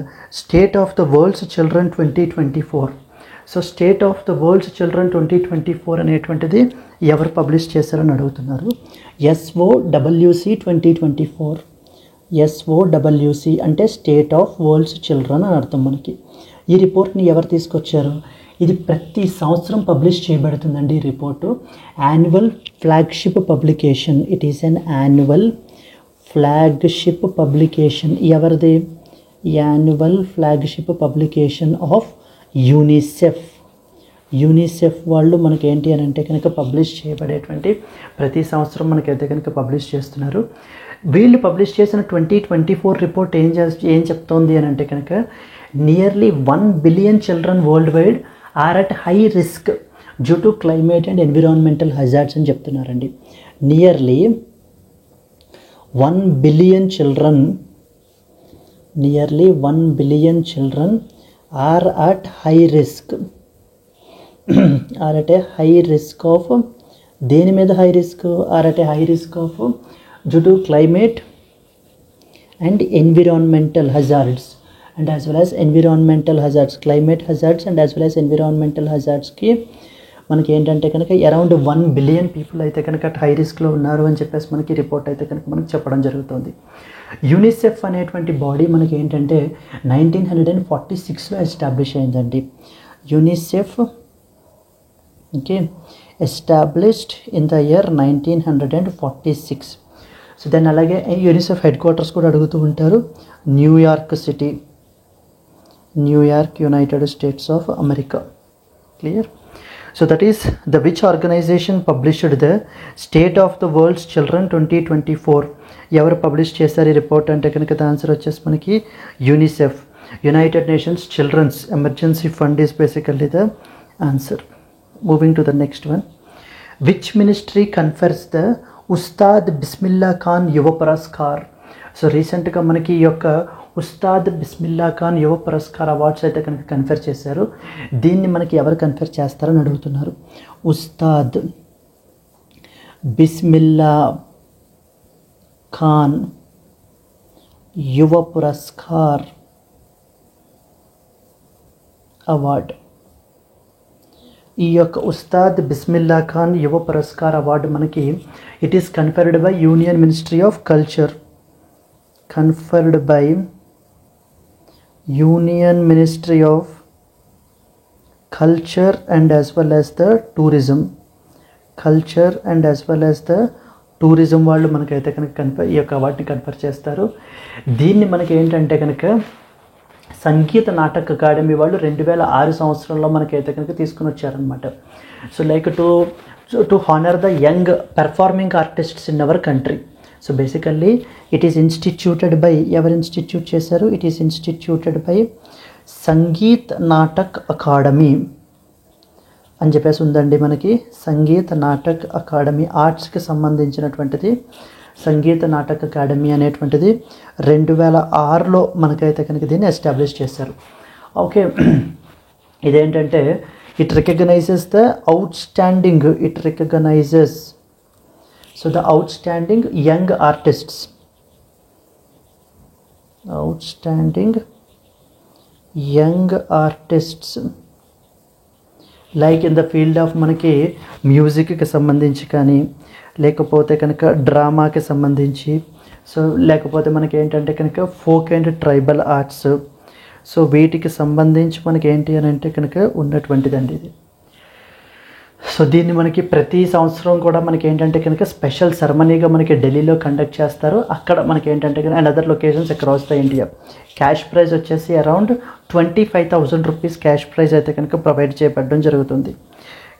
State of the World's Children 2024? So state of the world's children 2024 అనేటువంటిది ఎవరు పబ్లిష్ చేశారని అడుగుతున్నారు. SOWC 2024. SOWC అంటే స్టేట్ ఆఫ్ వరల్డ్స్ చిల్డ్రన్ అని అర్థం మనకి. ఈ రిపోర్ట్ని ఎవరు తీసుకొచ్చారు? ఇది ప్రతి సంవత్సరం పబ్లిష్ చేయబడుతుందండి. ఈ report annual flagship publication. It is an annual flagship publication. ఎవరిది? Annual flagship publication of UNICEF వాళ్ళు మనకి ఏంటి అని అంటే కనుక పబ్లిష్ చేయబడేటువంటి ప్రతి సంవత్సరం మనకైతే కనుక పబ్లిష్ చేస్తున్నారు. వీళ్ళు పబ్లిష్ చేసిన 2024 రిపోర్ట్ ఏం చెప్తోంది అని అంటే కనుక nearly 1 billion children worldwide are at high risk due to climate and environmental hazards అని చెప్తున్నారండి. Nearly 1 billion children are at high risk of దేని మీద high risk? are at a high risk of due to climate and environmental hazards and as well as environmental hazards, climate hazards and as well as environmental hazards కి మనకి ఏంటంటే కనుక అరౌండ్ 1 బిలియన్ పీపుల్ అయితే కనుక హై రిస్క్లో ఉన్నారు అని చెప్పేసి మనకి రిపోర్ట్ అయితే కనుక మనకి చెప్పడం జరుగుతుంది. యూనిసెఫ్ అనేటువంటి బాడీ మనకి ఏంటంటే 1946లో ఎస్టాబ్లిష్ అయిందండి. UNICEF okay established in the year 1946. So దాన్ని అలాగే యూనిసెఫ్ హెడ్ క్వార్టర్స్ కూడా అడుగుతూ ఉంటారు. New York city, New York, United States of America. Clear? So that is the which organization published the State of the World's Children 2024. ఎవరు పబ్లిష్ చేశారు ఈ రిపోర్ట్ అంటే కనుక ఆన్సర్ వచ్చేసి మనకి UNICEF. United Nations Children's Emergency Fund is basically the answer. Moving to the next one, which ministry confers the Ustad Bismillah Khan Yuva Puraskar? So రీసెంట్గా మనకి ఈ యొక్క ఉస్తాద్ బిస్మిల్లా ఖాన్ యువ పురస్కార్ అవార్డ్స్ అయితే కనుక కన్ఫర్ చేశారు. దీన్ని మనకి ఎవరు కన్ఫర్ చేస్తారని అడుగుతున్నారు. ఉస్తాద్ బిస్మిల్లా ఖాన్ యువ పురస్కార్ అవార్డ్. ఈ యొక్క ఉస్తాద్ బిస్మిల్లా ఖాన్ యువ పురస్కార్ అవార్డు మనకి it is conferred by union ministry of culture, conferred by Union Ministry of Culture and as well as the Tourism. Culture and as well as the Tourism వాళ్ళు మనకైతే కనుక ఈ యొక్క అవార్డుని కన్ఫర్ చేస్తారు. దీన్ని మనకి ఏంటంటే కనుక సంగీత నాటక అకాడమీ వాళ్ళు 2006 సంవత్సరంలో మనకైతే కనుక తీసుకుని వచ్చారనమాట. So like to honour the young performing artists in our country. So basically it is instituted by, ఎవరు ఇన్స్టిట్యూట్ చేశారు? It is instituted by Sangeet Natak Akademi అని చెప్పేసి ఉందండి మనకి. సంగీత నాటక్ అకాడమీ ఆర్ట్స్కి సంబంధించినటువంటిది. సంగీత నాటక్ అకాడమీ అనేటువంటిది 2006లో మనకైతే కనుక దీన్ని ఎస్టాబ్లిష్ చేశారు. ఓకే, ఇదేంటంటే it recognizes the outstanding, it recognizes so the outstanding young artists, outstanding young artists like in the field of మనకి మ్యూజిక్కి సంబంధించి కానీ, లేకపోతే కనుక డ్రామాకి సంబంధించి, సో లేకపోతే మనకి ఏంటంటే కనుక folk and tribal arts, so వీటికి సంబంధించి మనకి ఏంటి అని అంటే కనుక ఉన్నటువంటిదండి ఇది. సో దీన్ని మనకి ప్రతి సంవత్సరం కూడా మనకి ఏంటంటే కనుక స్పెషల్ సెరమనీగా మనకి ఢిల్లీలో కండక్ట్ చేస్తారు. అక్కడ మనకి ఏంటంటే కనుక and other locations across the India. Cash prize వచ్చేసి అరౌండ్ 25,000 రూపీస్ క్యాష్ ప్రైజ్ అయితే కనుక ప్రొవైడ్ చేయబడడం జరుగుతుంది.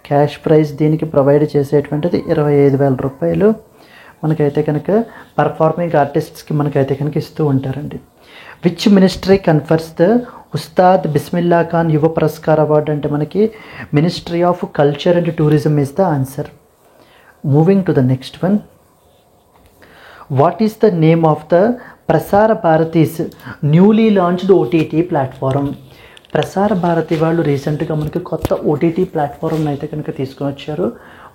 క్యాష్ ప్రైజ్ దీనికి ప్రొవైడ్ చేసేటువంటిది 25,000 రూపాయలు మనకైతే కనుక పర్ఫార్మింగ్ ఆర్టిస్ట్స్కి మనకైతే కనుక ఇస్తూ ఉంటారండి. Which ministry confers the Ustad Bismillah Khan Yuva Puraskar award అంటే మనకి ministry of culture and tourism is the answer. Moving to the next one. What is the name of the Prasar Bharati's newly launched OTT platform? Prasar Bharati వాళ్ళు రీసెంట్గా మనకి కొత్త ఓటీటీ ప్లాట్ఫామ్ని అయితే కనుక తీసుకొని వచ్చారు.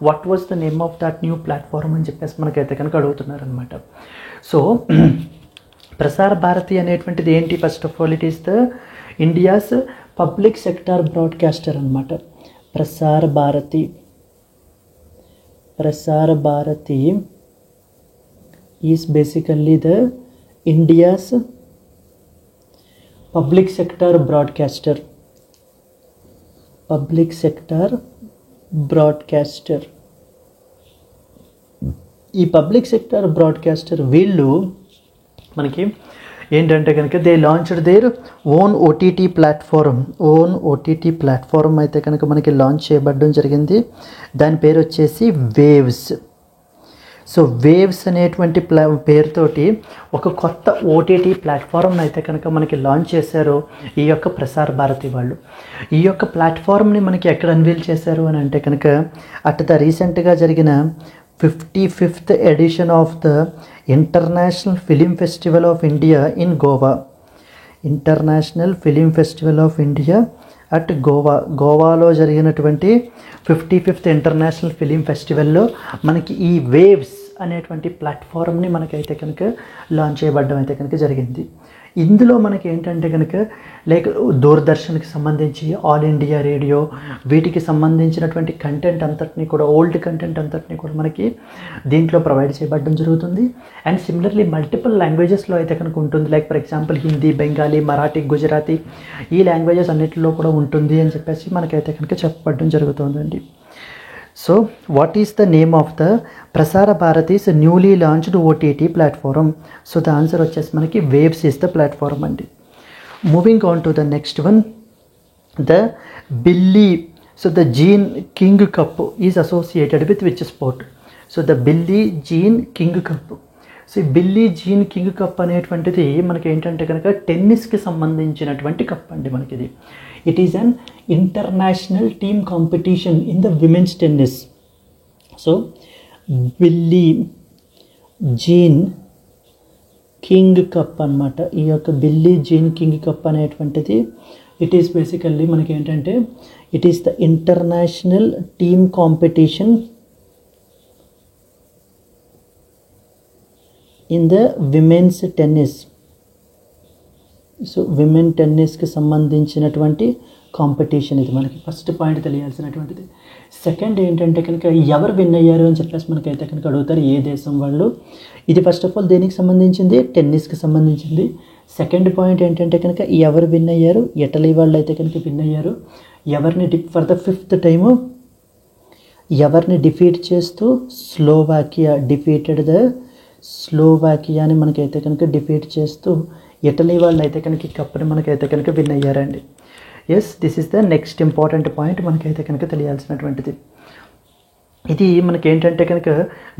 What was the name of that new platform అని చెప్పేసి మనకైతే కనుక అడుగుతున్నారనమాట. సో ప్రసార భారతి అనేటువంటిది ఏంటి? First of all it is the India's public sector broadcaster అనమాట. Prasar Bharati is basically the India's public sector broadcaster. ఈ పబ్లిక్ సెక్టార్ బ్రాడ్కాస్టర్ వీళ్ళు మనకి ఏంటంటే కనుక they launched their own OTT platform అయితే కనుక మనకి లాంచ్ చేయబడడం జరిగింది. దాని పేరు వచ్చేసి వేవ్స్. సో వేవ్స్ అనేటువంటి పేరుతోటి ఒక కొత్త ఓటీటీ ప్లాట్ఫామ్ని అయితే కనుక మనకి లాంచ్ చేశారు ఈ యొక్క ప్రసార భారతి వాళ్ళు. ఈ యొక్క ప్లాట్ఫామ్ని మనకి ఎక్కడ అన్వీల్ చేశారు అని అంటే కనుక అట్ ద రీసెంట్గా జరిగిన 55th edition of the International film festival of India in Goa. International film festival of India at గోవాలో జరిగినటువంటి 55th ఇంటర్నేషనల్ ఫిలిం ఫెస్టివల్లో మనకి ఈ వేవ్స్ అనేటువంటి ప్లాట్ఫామ్ని మనకైతే కనుక లాంచ్ చేయబడడం అయితే కనుక జరిగింది. ఇందులో మనకి ఏంటంటే కనుక లైక్ దూరదర్శన్కి సంబంధించి, ఆల్ ఇండియా రేడియో, వీటికి సంబంధించినటువంటి కంటెంట్ అంతటినీ కూడా, ఓల్డ్ కంటెంట్ అంతటినీ కూడా మనకి దీంట్లో ప్రొవైడ్ చేయబడడం జరుగుతుంది. అండ్ సిమిలర్లీ మల్టిపుల్ లాంగ్వేజెస్లో అయితే కనుక ఉంటుంది. Like for example Hindi, Bengali, Marathi, Gujarati, ఈ లాంగ్వేజెస్ అన్నిటిలో కూడా ఉంటుంది అని చెప్పేసి మనకైతే కనుక చెప్పబడడం జరుగుతుందండి. So what is the name of the Prasar Bharati's newly launched OTT platform? So the answer వచ్చేసి మనకి వేవ్స్ ఈస్ ద ప్లాట్ఫామ్ అండి. Moving on to the next one. The Billie the Jean King Cup is associated with which sport? So the Billie Jean King Cup. So ఈ బిల్లీ జీన్ కింగ్ కప్ అనేటువంటిది మనకి ఏంటంటే కనుక టెన్నిస్కి సంబంధించినటువంటి కప్ అండి మనకిది. It is an international team competition in the women's tennis. So Billie Jean King Cup అనమాట. ఈ యొక్క బిల్లీ జీన్ కింగ్ కప్ అనేటువంటిది ఇట్ ఈస్ బేసికల్లీ మనకి ఏంటంటే it is the international team competition in the women's tennis. So women టెన్నిస్కి సంబంధించినటువంటి కాంపిటీషన్ ఇది. మనకి ఫస్ట్ పాయింట్ తెలియాల్సినటువంటిది. సెకండ్ ఏంటంటే కనుక ఎవరు విన్ అయ్యారు అని చెప్పేసి మనకైతే కనుక అడుగుతారు, ఏ దేశం వాళ్ళు. ఇది ఫస్ట్ ఆఫ్ ఆల్ దేనికి సంబంధించింది? టెన్నిస్కి సంబంధించింది. సెకండ్ పాయింట్ ఏంటంటే కనుక ఎవరు విన్ అయ్యారు? ఇటలీ వాళ్ళు అయితే కనుక విన్ అయ్యారు. ఎవరిని ఫర్ ద 5th టైము ఎవరిని డిఫీట్ చేస్తూ స్లోవాకియాని మనకైతే కనుక డిఫీట్ చేస్తూ ఇటలీ వాళ్ళు అయితే కనుక ఈ కప్ని మనకైతే కనుక విన్ అయ్యారండి. Yes, this is the next important point మనకైతే కనుక తెలియాల్సినటువంటిది. ఇది మనకి ఏంటంటే కనుక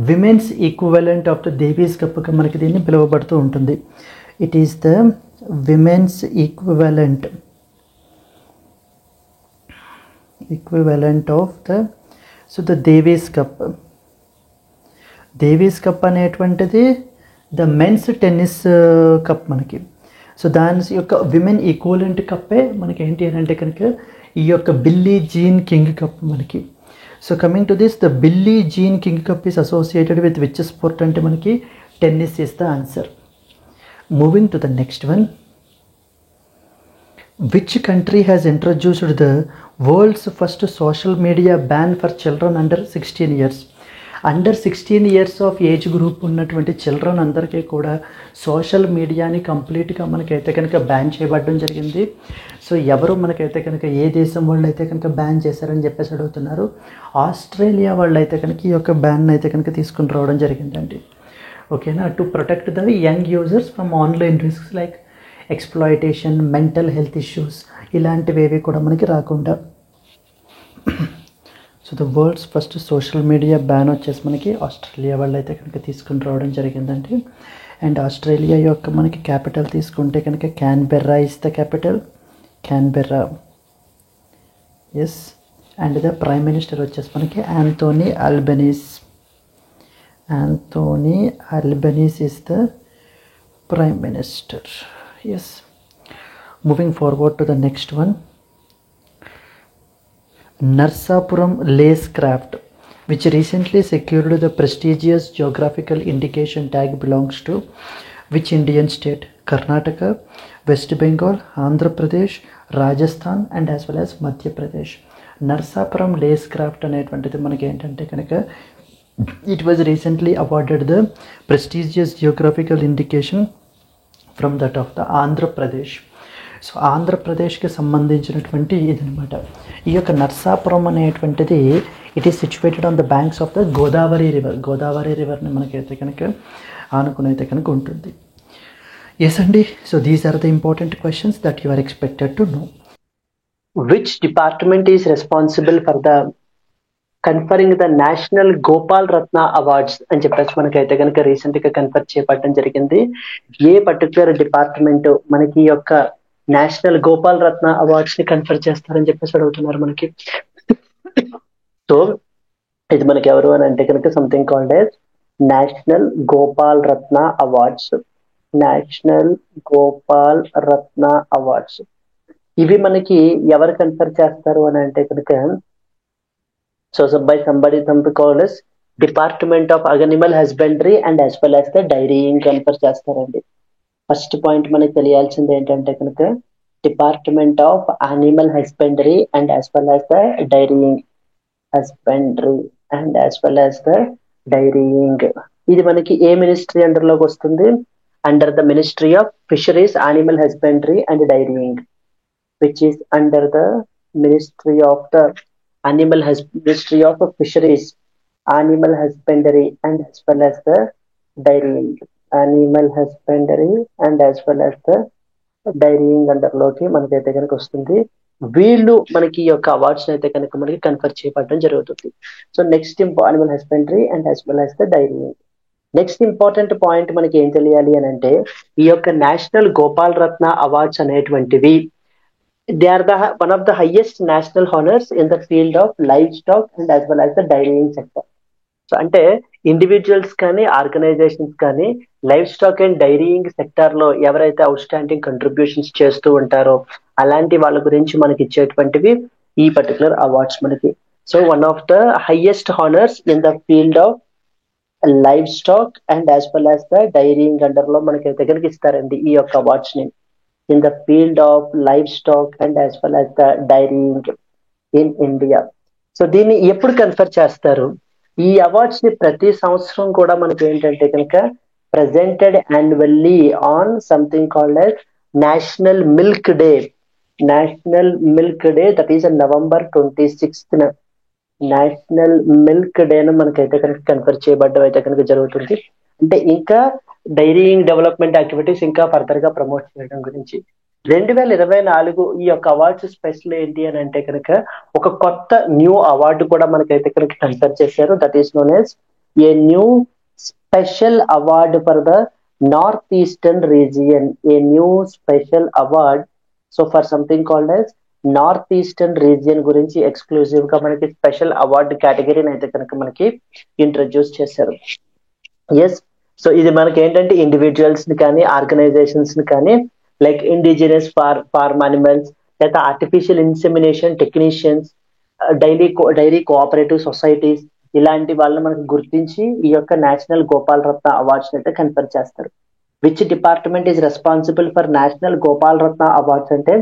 women's equivalent of the Davis కప్గా మనకి దీన్ని పిలువబడుతూ ఉంటుంది. It is the women's equivalent of the Davis Cup. Davis Cup అనేటువంటిది ద మెన్స్ టెన్నిస్ కప్ మనకి. సో దాని యొక్క విమెన్ ఈక్వలెంట్ కప్పే మనకి ఏంటి అని అంటే కనుక ఈ యొక్క బిల్లీ జీన్ కింగ్ కప్ మనకి. So coming to this, the Billie Jean King cup is associated with which sport అంటే మనకి tennis is the answer. Moving to the next one. Which country has introduced the world's first social media ban for children under 16 years? Under 16 years of age group ఉన్నటువంటి చిల్డ్రన్ అందరికీ కూడా సోషల్ మీడియాని కంప్లీట్గా మనకైతే కనుక బ్యాన్ చేయబడడం జరిగింది. సో ఎవరు మనకైతే కనుక ఏ దేశం వాళ్ళు అయితే కనుక బ్యాన్ చేశారని చెప్పేసి అడుగుతున్నారు. ఆస్ట్రేలియా వాళ్ళు అయితే కనుక ఈ యొక్క బ్యాన్ అయితే కనుక తీసుకుని రావడం జరిగిందండి. ఓకేనా, to protect the young users from online risks like exploitation, mental health issues ఇలాంటివి కూడా మనకి రాకుండా. So the world's first social media ban వచ్చేసి మనకి ఆస్ట్రేలియా వాళ్ళు అయితే కనుక తీసుకుని రావడం జరిగిందండి. అండ్ ఆస్ట్రేలియా యొక్క మనకి క్యాపిటల్ తీసుకుంటే కనుక Canberra is the capital, Canberra. Yes. And the prime minister వచ్చేసి మనకి Anthony Albanese. Anthony Albanese is the prime minister. Yes. Moving forward to the next one. Narsapuram lace craft, which recently secured the prestigious geographical indication tag, belongs to which Indian state? Karnataka, West Bengal, Andhra Pradesh, Rajasthan and as well as Madhya Pradesh. Narsapuram lace craft అనేటువంటిది మనకి ఏంటంటే కనుక it was recently awarded the prestigious geographical indication from that of the Andhra Pradesh. So ఆంధ్రప్రదేశ్కి సంబంధించినటువంటి ఇదనమాట. ఈ యొక్క నర్సాపురం అనేటువంటిది it is situated on the banks of the Godavari river. Godavari రివర్ని మనకైతే కనుక ఆనుకుని అయితే కనుక ఉంటుంది. ఎస్ అండి. So these are the important questions that you are expected to know. Which department is responsible for the conferring the national Gopal Ratna awards అని చెప్పేసి మనకైతే కనుక రీసెంట్గా కన్ఫర్ చేయబడడం జరిగింది. ఏ పర్టికులర్ డిపార్ట్మెంట్ మనకి ఈ యొక్క నేషనల్ గోపాల్ రత్న అవార్డ్స్ ని కన్ఫర్ చేస్తారని చెప్పేసి అడుగుతున్నారు మనకి. సో ఇది మనకి ఎవరు అని అంటే కనుక something called as national Gopal Ratna awards. National Gopal Ratna awards ఇవి మనకి ఎవరు కన్ఫర్ చేస్తారు అని అంటే కనుక so by somebody called as department of animal husbandry and as well as the dairying confer చేస్తారండి. ఫస్ట్ పాయింట్ మనకి తెలియాల్సింది ఏంటంటే కనుక department of animal husbandry and as well as the dairying. Husbandry and as well as the dairying ఇది మనకి ఏ మినిస్ట్రీ అండర్ లోకి వస్తుంది? Under the ministry of fisheries, animal husbandry and dairying, which is under the ministry of the ministry of fisheries, animal husbandry and as well as the dairying. Animal husbandry and as well as the dairying under లోకి మనకైతే కనుక వస్తుంది. వీళ్ళు మనకి ఈ యొక్క అవార్డ్స్ అయితే కనుక మనకి కన్ఫర్ చేయబడడం జరుగుతుంది. So next animal husbandry and as well as the dairying. Next important point మనకి ఏం తెలియాలి అని అంటే ఈ యొక్క నేషనల్ గోపాల్ రత్న అవార్డ్స్ అనేటువంటివి they are the one of the highest national honours in the field of livestock and as well as the dairying sector. So అంటే ఇండివిజువల్స్ కానీ ఆర్గనైజేషన్స్ కానీ livestock and dairying sector లో ఎవరైతే అవుట్ స్టాండింగ్ కంట్రిబ్యూషన్స్ చేస్తూ ఉంటారో అలాంటి వాళ్ళ గురించి మనకి ఇచ్చేటువంటివి ఈ పర్టికులర్ అవార్డ్స్ మనకి. So one of the highest honours in the field of livestock and as well as the dairying under లో మనకైతే కనుక ఇస్తారండి ఈ యొక్క అవార్డ్స్ ని. In the field of livestock and as well as the dairying in India. So దీన్ని ఎప్పుడు కన్ఫర్ చేస్తారు? ఈ అవార్డ్స్ ని ప్రతి సంవత్సరం కూడా మనకి ఏంటంటే కనుక presented annually on something called as National Milk Day. National Milk Day that is November 26th National Milk డేను మనకైతే కనుక కన్ఫర్ చేయబడ్డం అయితే కనుక జరుగుతుంది. అంటే ఇంకా డైరీయింగ్ డెవలప్మెంట్ యాక్టివిటీస్ ఇంకా ఫర్దర్ గా ప్రమోట్ చేయడం గురించి. 2024 ఈ యొక్క అవార్డ్స్ స్పెషల్ ఏంటి అని అంటే కనుక ఒక కొత్త న్యూ అవార్డు కూడా మనకైతే కనుక కన్ఫర్ చేశారు. That is known as a new special award for the north eastern region. A new special award so for something called as north eastern region గురించి ఎక్స్క్లూజివ్ గా మనకి స్పెషల్ అవార్డు కేటగిరీని అయితే కనుక మనకి ఇంట్రడ్యూస్ చేశారు. ఎస్. సో ఇది మనకి ఏంటంటే ఇండివిజువల్స్ ని కానీ ఆర్గనైజేషన్స్ ని కానీ లైక్ ఇండిజినస్ ఫార్మ్ అనిమల్స్ లేదా artificial insemination technicians, dairy cooperative societies ఇలాంటి వాళ్ళని మనకు గుర్తించి ఈ యొక్క నేషనల్ గోపాల్ రత్న అవార్డ్స్ అయితే కన్ఫర్ చేస్తారు. Which department is responsible for National Gopal Ratna Awards అంటే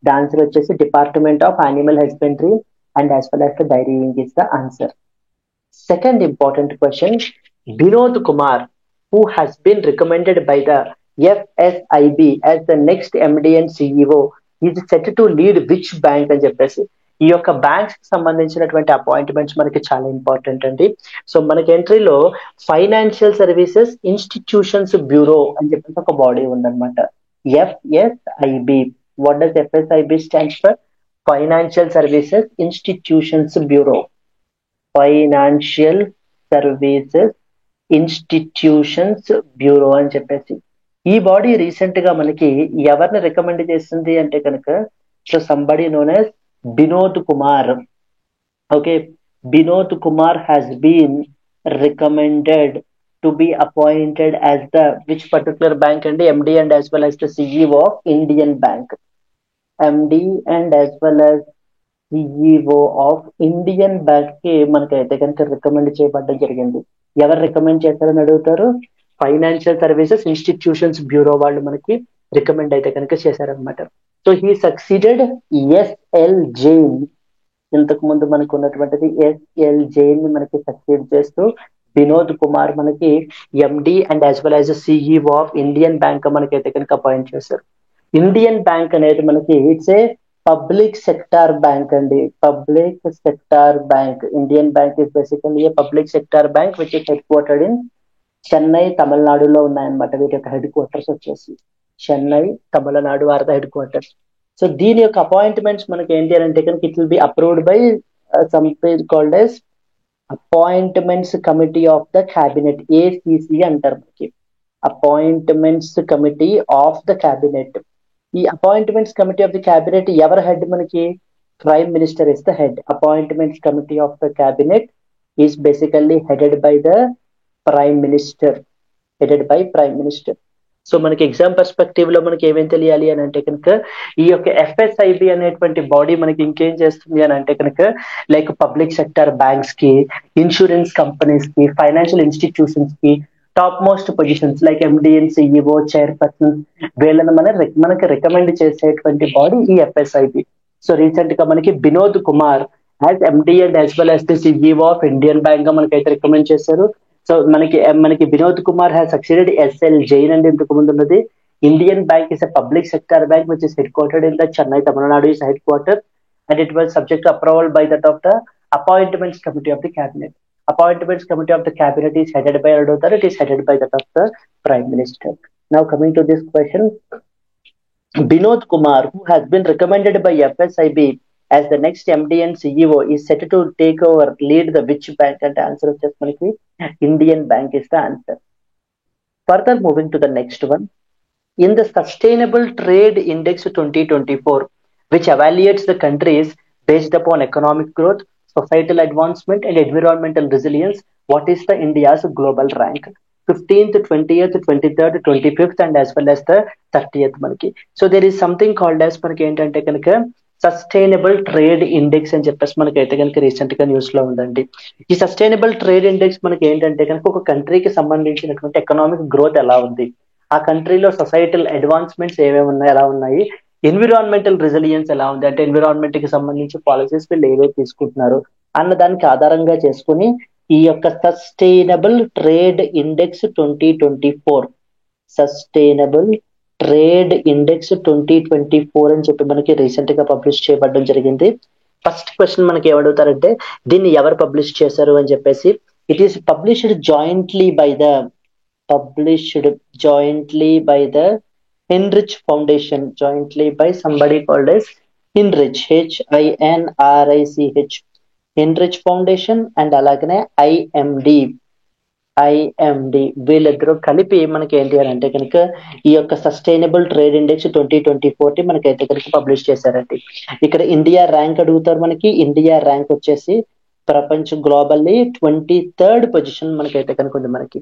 ద ఆన్సర్ వచ్చేసి department of animal husbandry and as well as the dairying is the answer. Second important question, Binod Kumar, who has been recommended by the FSIB as the next MD and CEO, is set to lead which bank అని చెప్పేసి ఈ యొక్క బ్యాంక్స్ కి సంబంధించినటువంటి అపాయింట్మెంట్స్ మనకి చాలా ఇంపార్టెంట్ అండి. సో మనకి ఎంట్రీలో ఫైనాన్షియల్ సర్వీసెస్ ఇన్స్టిట్యూషన్స్ బ్యూరో అని చెప్పేసి ఒక బాడీ ఉందన్నమాట. FSIB. What does FSIB stands for? Financial services institutions bureau. Financial services institutions bureau అని చెప్పేసి ఈ బాడీ రీసెంట్ గా మనకి ఎవరిని రికమెండ్ చేసింది అంటే కనుక, so somebody known as Binod Kumar. Okay, Binod Kumar has been recommended to be appointed as the which particular bank అండి? MD and as well as the CEO of Indian Bank. MD and as well as CEO of Indian Bank కి మనకైతే కనుక రికమెండ్ చేయబడడం జరిగింది. ఎవరు రికమెండ్ చేశారని అడుగుతారు? ఫైనాన్షియల్ సర్వీసెస్ ఇన్స్టిట్యూషన్స్ బ్యూరో వాళ్ళు మనకి రికమెండ్ అయితే కనుక చేశారనమాట. So he succeeded S L Jain. ఇంతకు ముందు మనకు ఉన్నటువంటిది ఎస్ఎల్ జైన్ ని మనకి సక్సీడ్ చేస్తూ వినోద్ కుమార్ మనకి ఎండి and as well as CEO of Indian bank మనకైతే కనుక అపాయింట్ చేశారు. ఇండియన్ బ్యాంక్ అనేది మనకి it's a public sector bank అండి. Public sector bank. Indian bank is basically a public sector bank which is head quartered in Chennai, తమిళనాడులో ఉన్నాయన్నమాట. వీటి యొక్క హెడ్ క్వార్టర్స్ వచ్చేసి Chennai, Tamil Nadu are the head quarters. So దీని యొక్క అపాయింట్మెంట్స్ మనకి ఏంటి అని అంటే కనుక it will B approved by something called as appointments committee of the cabinet, ACC అంటారు మనకి. Appointments committee of the cabinet. ఈ appointments committee of the cabinet ఎవరు హెడ్ మనకి? Prime minister is the head. Appointments committee of the cabinet is basically headed by the prime minister. Headed by prime minister. So మనకి ఎగ్జామ్ పర్స్పెక్టివ్ లో మనకి ఏమేం తెలియాలి అని అంటే కనుక ఈ యొక్క ఎఫ్ఎస్ఐబి అనేటువంటి బాడీ మనకి ఇంకేం చేస్తుంది అని అంటే కనుక లైక్ పబ్లిక్ సెక్టర్ బ్యాంక్స్ కి, ఇన్సూరెన్స్ కంపెనీస్ కి, ఫైనాన్షియల్ ఇన్స్టిట్యూషన్స్ కి top most positions like MD and CEO, chairperson వీళ్ళని మనకి రికమెండ్ చేసేటువంటి బాడీ ఈ ఎఫ్ఎస్ఐబి. సో రీసెంట్ గా మనకి Binod Kumar as MD and as well as the CEO of Indian bank గా మనకైతే రికమెండ్ చేశారు. సో మనకి Vinod Kumar has succeeded S L Jain and ఇంతకు ముందు ఉన్నది. Indian bank is a public sector bank which is head quartered in the Chennai, Tamil Nadu is head quarter and it was subject to approval by that of the appointments committee of the cabinet. Appointments committee of the cabinet is headed by Adotar. It is headed by that of the prime minister. Now coming to this question, Binod Kumar, who has been recommended by FSIB as the next MD and CEO, is set to take over, lead the which bank? And the answer is just manaki Indian Bank is the answer. Further moving to the next one, in the Sustainable Trade Index 2024, which evaluates the countries based upon economic growth, societal advancement and environmental resilience, what is the India's global rank? 15th, 20th, 23rd, 25th and as well as the 30th మనకి. So there is something called as మనకి ఏంటంటే కనుక సస్టైనబుల్ ట్రేడ్ ఇండెక్స్ అని చెప్పేసి మనకైతే కనుక రీసెంట్ గా న్యూస్ లో ఉందండి. ఈ సస్టైనబుల్ ట్రేడ్ ఇండెక్స్ మనకి ఏంటంటే కనుక ఒక కంట్రీకి సంబంధించినటువంటి ఎకనామిక్ గ్రోత్ ఎలా ఉంది, ఆ కంట్రీలో సొసైటల్ అడ్వాన్స్మెంట్స్ ఏమేమి ఉన్నాయి, ఎలా ఉన్నాయి, ఎన్విరాన్మెంటల్ రెసిలియన్స్ ఎలా ఉంది అంటే ఎన్విరాన్మెంట్ కి సంబంధించి పాలసీస్ వీళ్ళు ఏవే తీసుకుంటున్నారు అన్న దానికి ఆధారంగా చేసుకుని ఈ యొక్క sustainable trade index 2024 sustainable trade index 2024 అని చెప్పి మనకి రీసెంట్ గా పబ్లిష్ చేయబడడం జరిగింది. ఫస్ట్ క్వశ్చన్ మనకి ఏమడుగుతారంటే దీన్ని ఎవరు పబ్లిష్ చేశారు అని చెప్పేసి. It is published jointly by the Hinrich Foundation, jointly by somebody called as Hinrich, HINRICH, Hinrich Foundation and అలాగనే IMD వీళ్ళిద్దరూ కలిపి మనకి ఏంటి అని అంటే కనుక ఈ యొక్క సస్టైనబుల్ ట్రేడ్ ఇండెక్స్ 2024 మనకైతే కనుక పబ్లిష్ చేశారండి. ఇక్కడ ఇండియా ర్యాంక్ అడుగుతారు మనకి. ఇండియా ర్యాంక్ వచ్చేసి ప్రపంచ గ్లోబల్లీ 23rd పొజిషన్ మనకైతే కనుక ఉంది మనకి.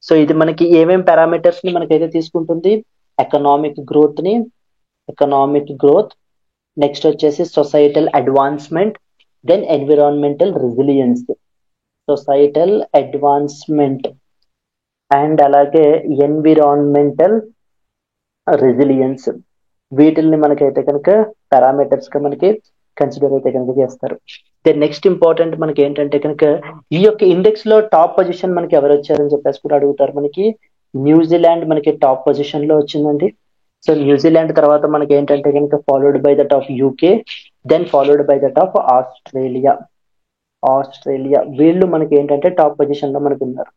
సో ఇది మనకి ఏమేం పారామీటర్స్ ని మనకైతే తీసుకుంటుంది? ఎకనామిక్ గ్రోత్, నెక్స్ట్ వచ్చేసి societal advancement, then environmental resilience, societal advancement and అలాగే ఎన్విరాన్మెంటల్ రెసిలియన్స్ వీటిల్ని మనకైతే కనుక పారామీటర్స్ గా మనకి కన్సిడర్ అయితే కనుక చేస్తారు. దెన్ నెక్స్ట్ ఇంపార్టెంట్ మనకి ఏంటంటే కనుక ఈ యొక్క ఇండెక్స్ లో టాప్ పొజిషన్ మనకి ఎవరు వచ్చారని చెప్పేసి కూడా అడుగుతారు. మనకి న్యూజిలాండ్ మనకి టాప్ పొజిషన్ లో వచ్చిందండి. సో న్యూజిలాండ్ తర్వాత మనకి ఏంటంటే కనుక followed by that of UK, then followed by that of Australia. వీళ్ళు మనకి ఏంటంటే టాప్ పొజిషన్ లో మనకి ఉన్నారు.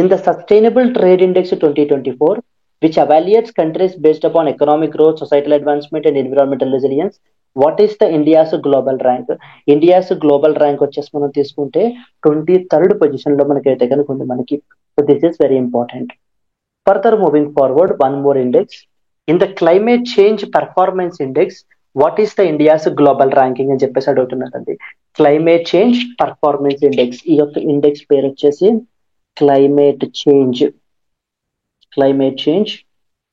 In the sustainable trade index 2024 which evaluates countries based upon economic growth, societal advancement and environmental resilience, what is the India's global rank? India's global rank వచ్చేసి మనం తీసుకుంటే 23rd పొజిషన్ లో మనకైతే కనుక ఉంది మనకి. So this is very important. Further moving forward, one more index in the climate change performance index, what is the India's global ranking అని చెప్పేసి అడుగుతున్నారండి. క్లైమేట్ చేంజ్ పర్ఫార్మెన్స్ ఇండెక్స్, ఈ యొక్క ఇండెక్స్ పేరు వచ్చేసి క్లైమేట్ చేంజ్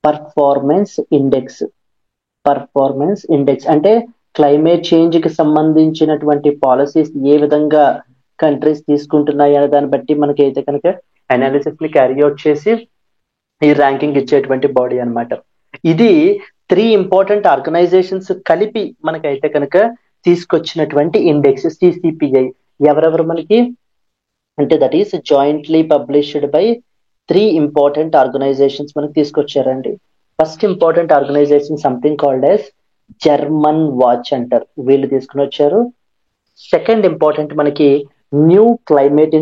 పర్ఫార్మెన్స్ ఇండెక్స్ అంటే క్లైమేట్ చేంజ్ కి సంబంధించినటువంటి పాలసీస్ ఏ విధంగా కంట్రీస్ తీసుకుంటున్నాయి అనే దాన్ని బట్టి మనకి అయితే కనుక అనాలిసిస్ ని క్యారీ అవుట్ చేసి ఈ ర్యాంకింగ్ ఇచ్చేటువంటి బాడీ అన్నమాట. ఇది 3 ఇంపార్టెంట్ ఆర్గనైజేషన్స్ కలిపి మనకైతే కనుక తీసుకొచ్చినటువంటి ఇండెక్స్ సిసిపిఐ. ఎవరెవరు మనకి అంటే that is jointly published by 3 important organisations మనకి తీసుకొచ్చారండి. First important organisation something called as Germanwatch అంటారు, వీళ్ళు తీసుకుని వచ్చారు. సెకండ్ ఇంపార్టెంట్ మనకి New climate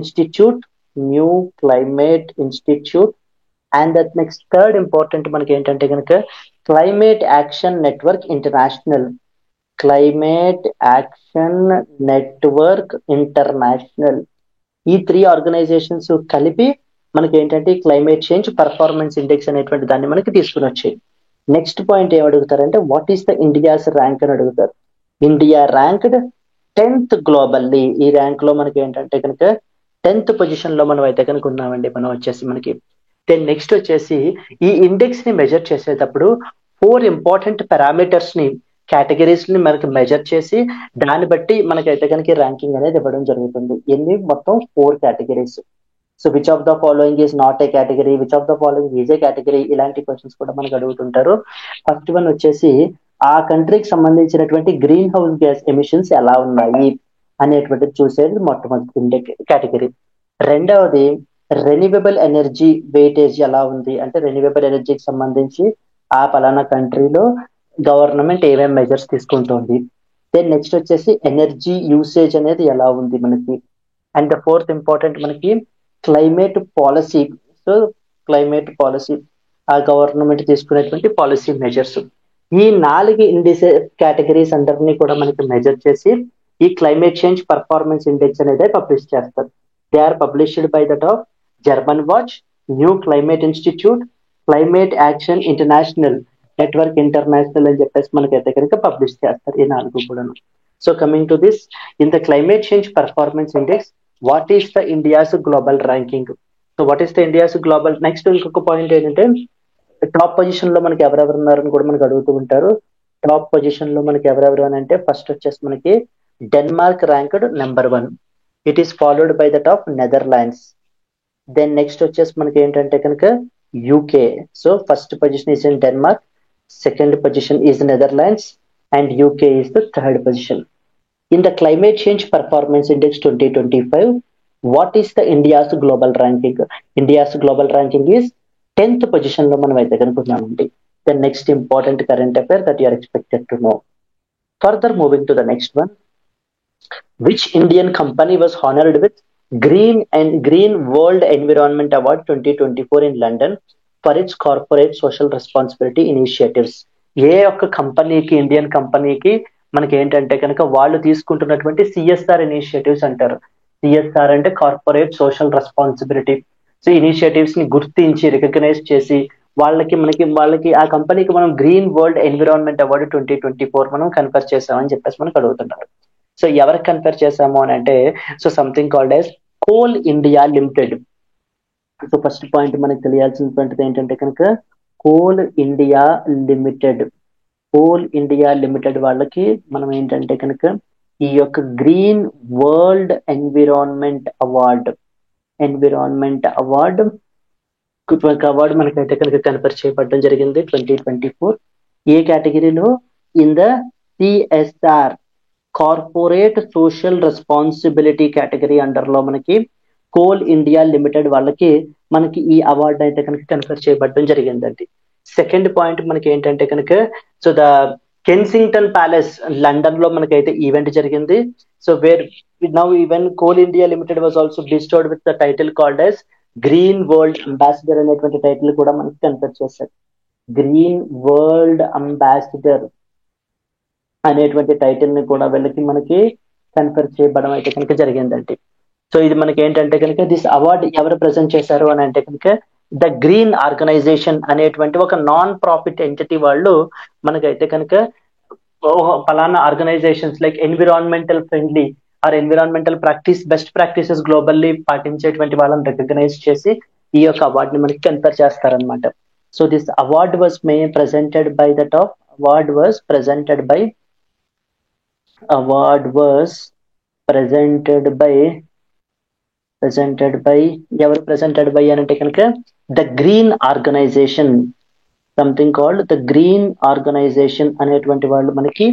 Institute and that next third important మనకి ఏంటంటే కనుక క్లైమేట్ యాక్షన్ నెట్వర్క్ ఇంటర్నేషనల్. ఈ 3 ఆర్గనైజేషన్స్ కలిపి మనకి ఏంటంటే క్లైమేట్ చేంజ్ పర్ఫార్మెన్స్ ఇండెక్స్ అనేటువంటి దాన్ని మనకి తీసుకుని వచ్చాయి. నెక్స్ట్ పాయింట్ ఏం అడుగుతారంటే what is the India's rank అని అడుగుతారు. India ranked 10th globally. ఈ ర్యాంక్ లో మనకి ఏంటంటే కనుక 10th పొజిషన్ లో మనం అయితే కనుక ఉన్నామండి మనం వచ్చేసి మనకి. దెన్ నెక్స్ట్ వచ్చేసి ఈ ఇండెక్స్ ని మెజర్ చేసేటప్పుడు 4 ఇంపార్టెంట్ పారామీటర్స్ ని కేటగిరీస్ ని మనకి మెజర్ చేసి దాన్ని బట్టి మనకైతే కనుక ర్యాంకింగ్ అనేది ఇవ్వడం జరుగుతుంది. ఎన్ని మొత్తం 4 categories. So which of the following is not a category, which of the following is a category, ఇలాంటి క్వశ్చన్స్ కూడా మనకు అడుగుతుంటారు. ఫస్ట్ వన్ వచ్చేసి ఆ కంట్రీకి సంబంధించినటువంటి గ్రీన్ హౌస్ గ్యాస్ ఎమిషన్స్ ఎలా ఉన్నాయి అనేటువంటిది చూసేది మొట్టమొదటి కేటగిరీ. రెండవది రెన్యూవబుల్ ఎనర్జీ వెయిటేజ్ ఎలా ఉంది అంటే రెన్యూవబుల్ ఎనర్జీకి సంబంధించి ఆ పలానా కంట్రీలో గవర్నమెంట్ ఏమేమి మెజర్స్ తీసుకుంటుంది. దెన్ నెక్స్ట్ వచ్చేసి ఎనర్జీ యూసేజ్ అనేది ఎలా ఉంది మనకి. అండ్ ఫోర్త్ ఇంపార్టెంట్ మనకి climate policy. So climate policy ఆ గవర్నమెంట్ తీసుకునేటువంటి పాలసీ మెజర్స్. ఈ 4 కేటగిరీస్ అందరినీ కూడా మనకి మెజర్ చేసి ఈ క్లైమేట్ చేంజ్ పర్ఫార్మెన్స్ ఇండెక్స్ అనేది పబ్లిష్ చేస్తారు. They are published by that of Germanwatch, new climate institute, climate action international network international అని చెప్పేసి మనకైతే కనుక పబ్లిష్ చేస్తారు ఈ 4 కూడాను. So coming to this, in the climate change performance index what is the India's global ranking. So what is the India's global. Next ఇంకొక పాయింట్ ఏంటంటే టాప్ పొజిషన్ లో మనకి ఎవరెవరు ఉన్నారని కూడా మనకు అడుగుతూ ఉంటారు. టాప్ పొజిషన్ లో మనకి ఎవరెవరు అని అంటే ఫస్ట్ వచ్చేసి మనకి Denmark ranked number 1. It is followed by that of Netherlands. Then next వచ్చేసి మనకి ఏంటంటే కనుక UK. So first position is in Denmark, second position is Netherlands and UK is the third position. In the climate change performance index 2025 what is the India's global ranking. India's global ranking is 10th position లో మనం అయితే కనుక్కున్నామండి. The next important current affair that you are expected to no. Further moving to the next one, which Indian company was honored with Green World Environment Award 2024 in London for its corporate social responsibility initiatives. ఏ ఒక్క కంపెనీకి ఇండియన్ కంపెనీకి మనకి ఏంటంటే కనుక వాళ్ళు తీసుకుంటున్నటువంటి సిఎస్ఆర్ ఇనిషియేటివ్స్ అంటారు. సిఎస్ఆర్ అంటే corporate social responsibility. So initiatives ని గుర్తించి రికగ్నైజ్ చేసి వాళ్ళకి ఆ కంపెనీకి మనం గ్రీన్ వరల్డ్ ఎన్విరాన్మెంట్ అవార్డు 2024 మనం కన్ఫర్ చేసామని చెప్పేసి మనకు అడుగుతున్నారు. సో ఎవరికి కన్ఫర్ చేసాము అని అంటే so something called as coal India limited. So first point మనకి తెలియాల్సినటువంటిది ఏంటంటే కనుక కోల్ ఇండియా లిమిటెడ్ వాళ్ళకి మనం ఏంటంటే కనుక ఈ యొక్క గ్రీన్ వరల్డ్ ఎన్విరాన్మెంట్ అవార్డు మనకైతే కనుక కన్ఫర్ చేయబడడం జరిగింది 2024. ఏ కేటగిరీలో? In the CSR corporate social responsibility category under లో మనకి కోల్ ఇండియా లిమిటెడ్ వాళ్ళకి మనకి ఈ అవార్డు అయితే కనుక కన్ఫర్ చేయబడడం జరిగిందండి. సెకండ్ పాయింట్ మనకి ఏంటంటే కనుక so the Kensington Palace London లో మనకైతే ఈవెంట్ జరిగింది. So where now even Coal India Limited was also bestowed with the title called as Green World Ambassador అనేటువంటి టైటిల్ కూడా మనకి కన్ఫర్ చేశారు. గ్రీన్ వరల్డ్ అంబాసిడర్ అనేటువంటి టైటిల్ ని కూడా వీళ్ళకి మనకి కన్ఫర్ చేయబడడం అయితే కనుక జరిగిందండి. సో ఇది మనకి ఏంటంటే కనుక దిస్ అవార్డ్ ఎవరు ప్రజెంట్ చేశారు అని అంటే కనుక ద గ్రీన్ ఆర్గనైజేషన్ అనేటువంటి ఒక నాన్ ప్రాఫిట్ ఎంటిటీ వాళ్ళు మనకైతే కనుక ఫలానా organizations like environmental friendly or environmental practice best practices globally పాటించేటువంటి వాళ్ళని రికగ్నైజ్ చేసి ఈ యొక్క అవార్డ్ ని మనకి కన్ఫర్ చేస్తారనమాట. So this award was presented by the top award was presented by ఎవరు presented by అని అంటే కనుక the Green Organization, something called the Green Organization అనేటువంటి వాళ్ళు మనకి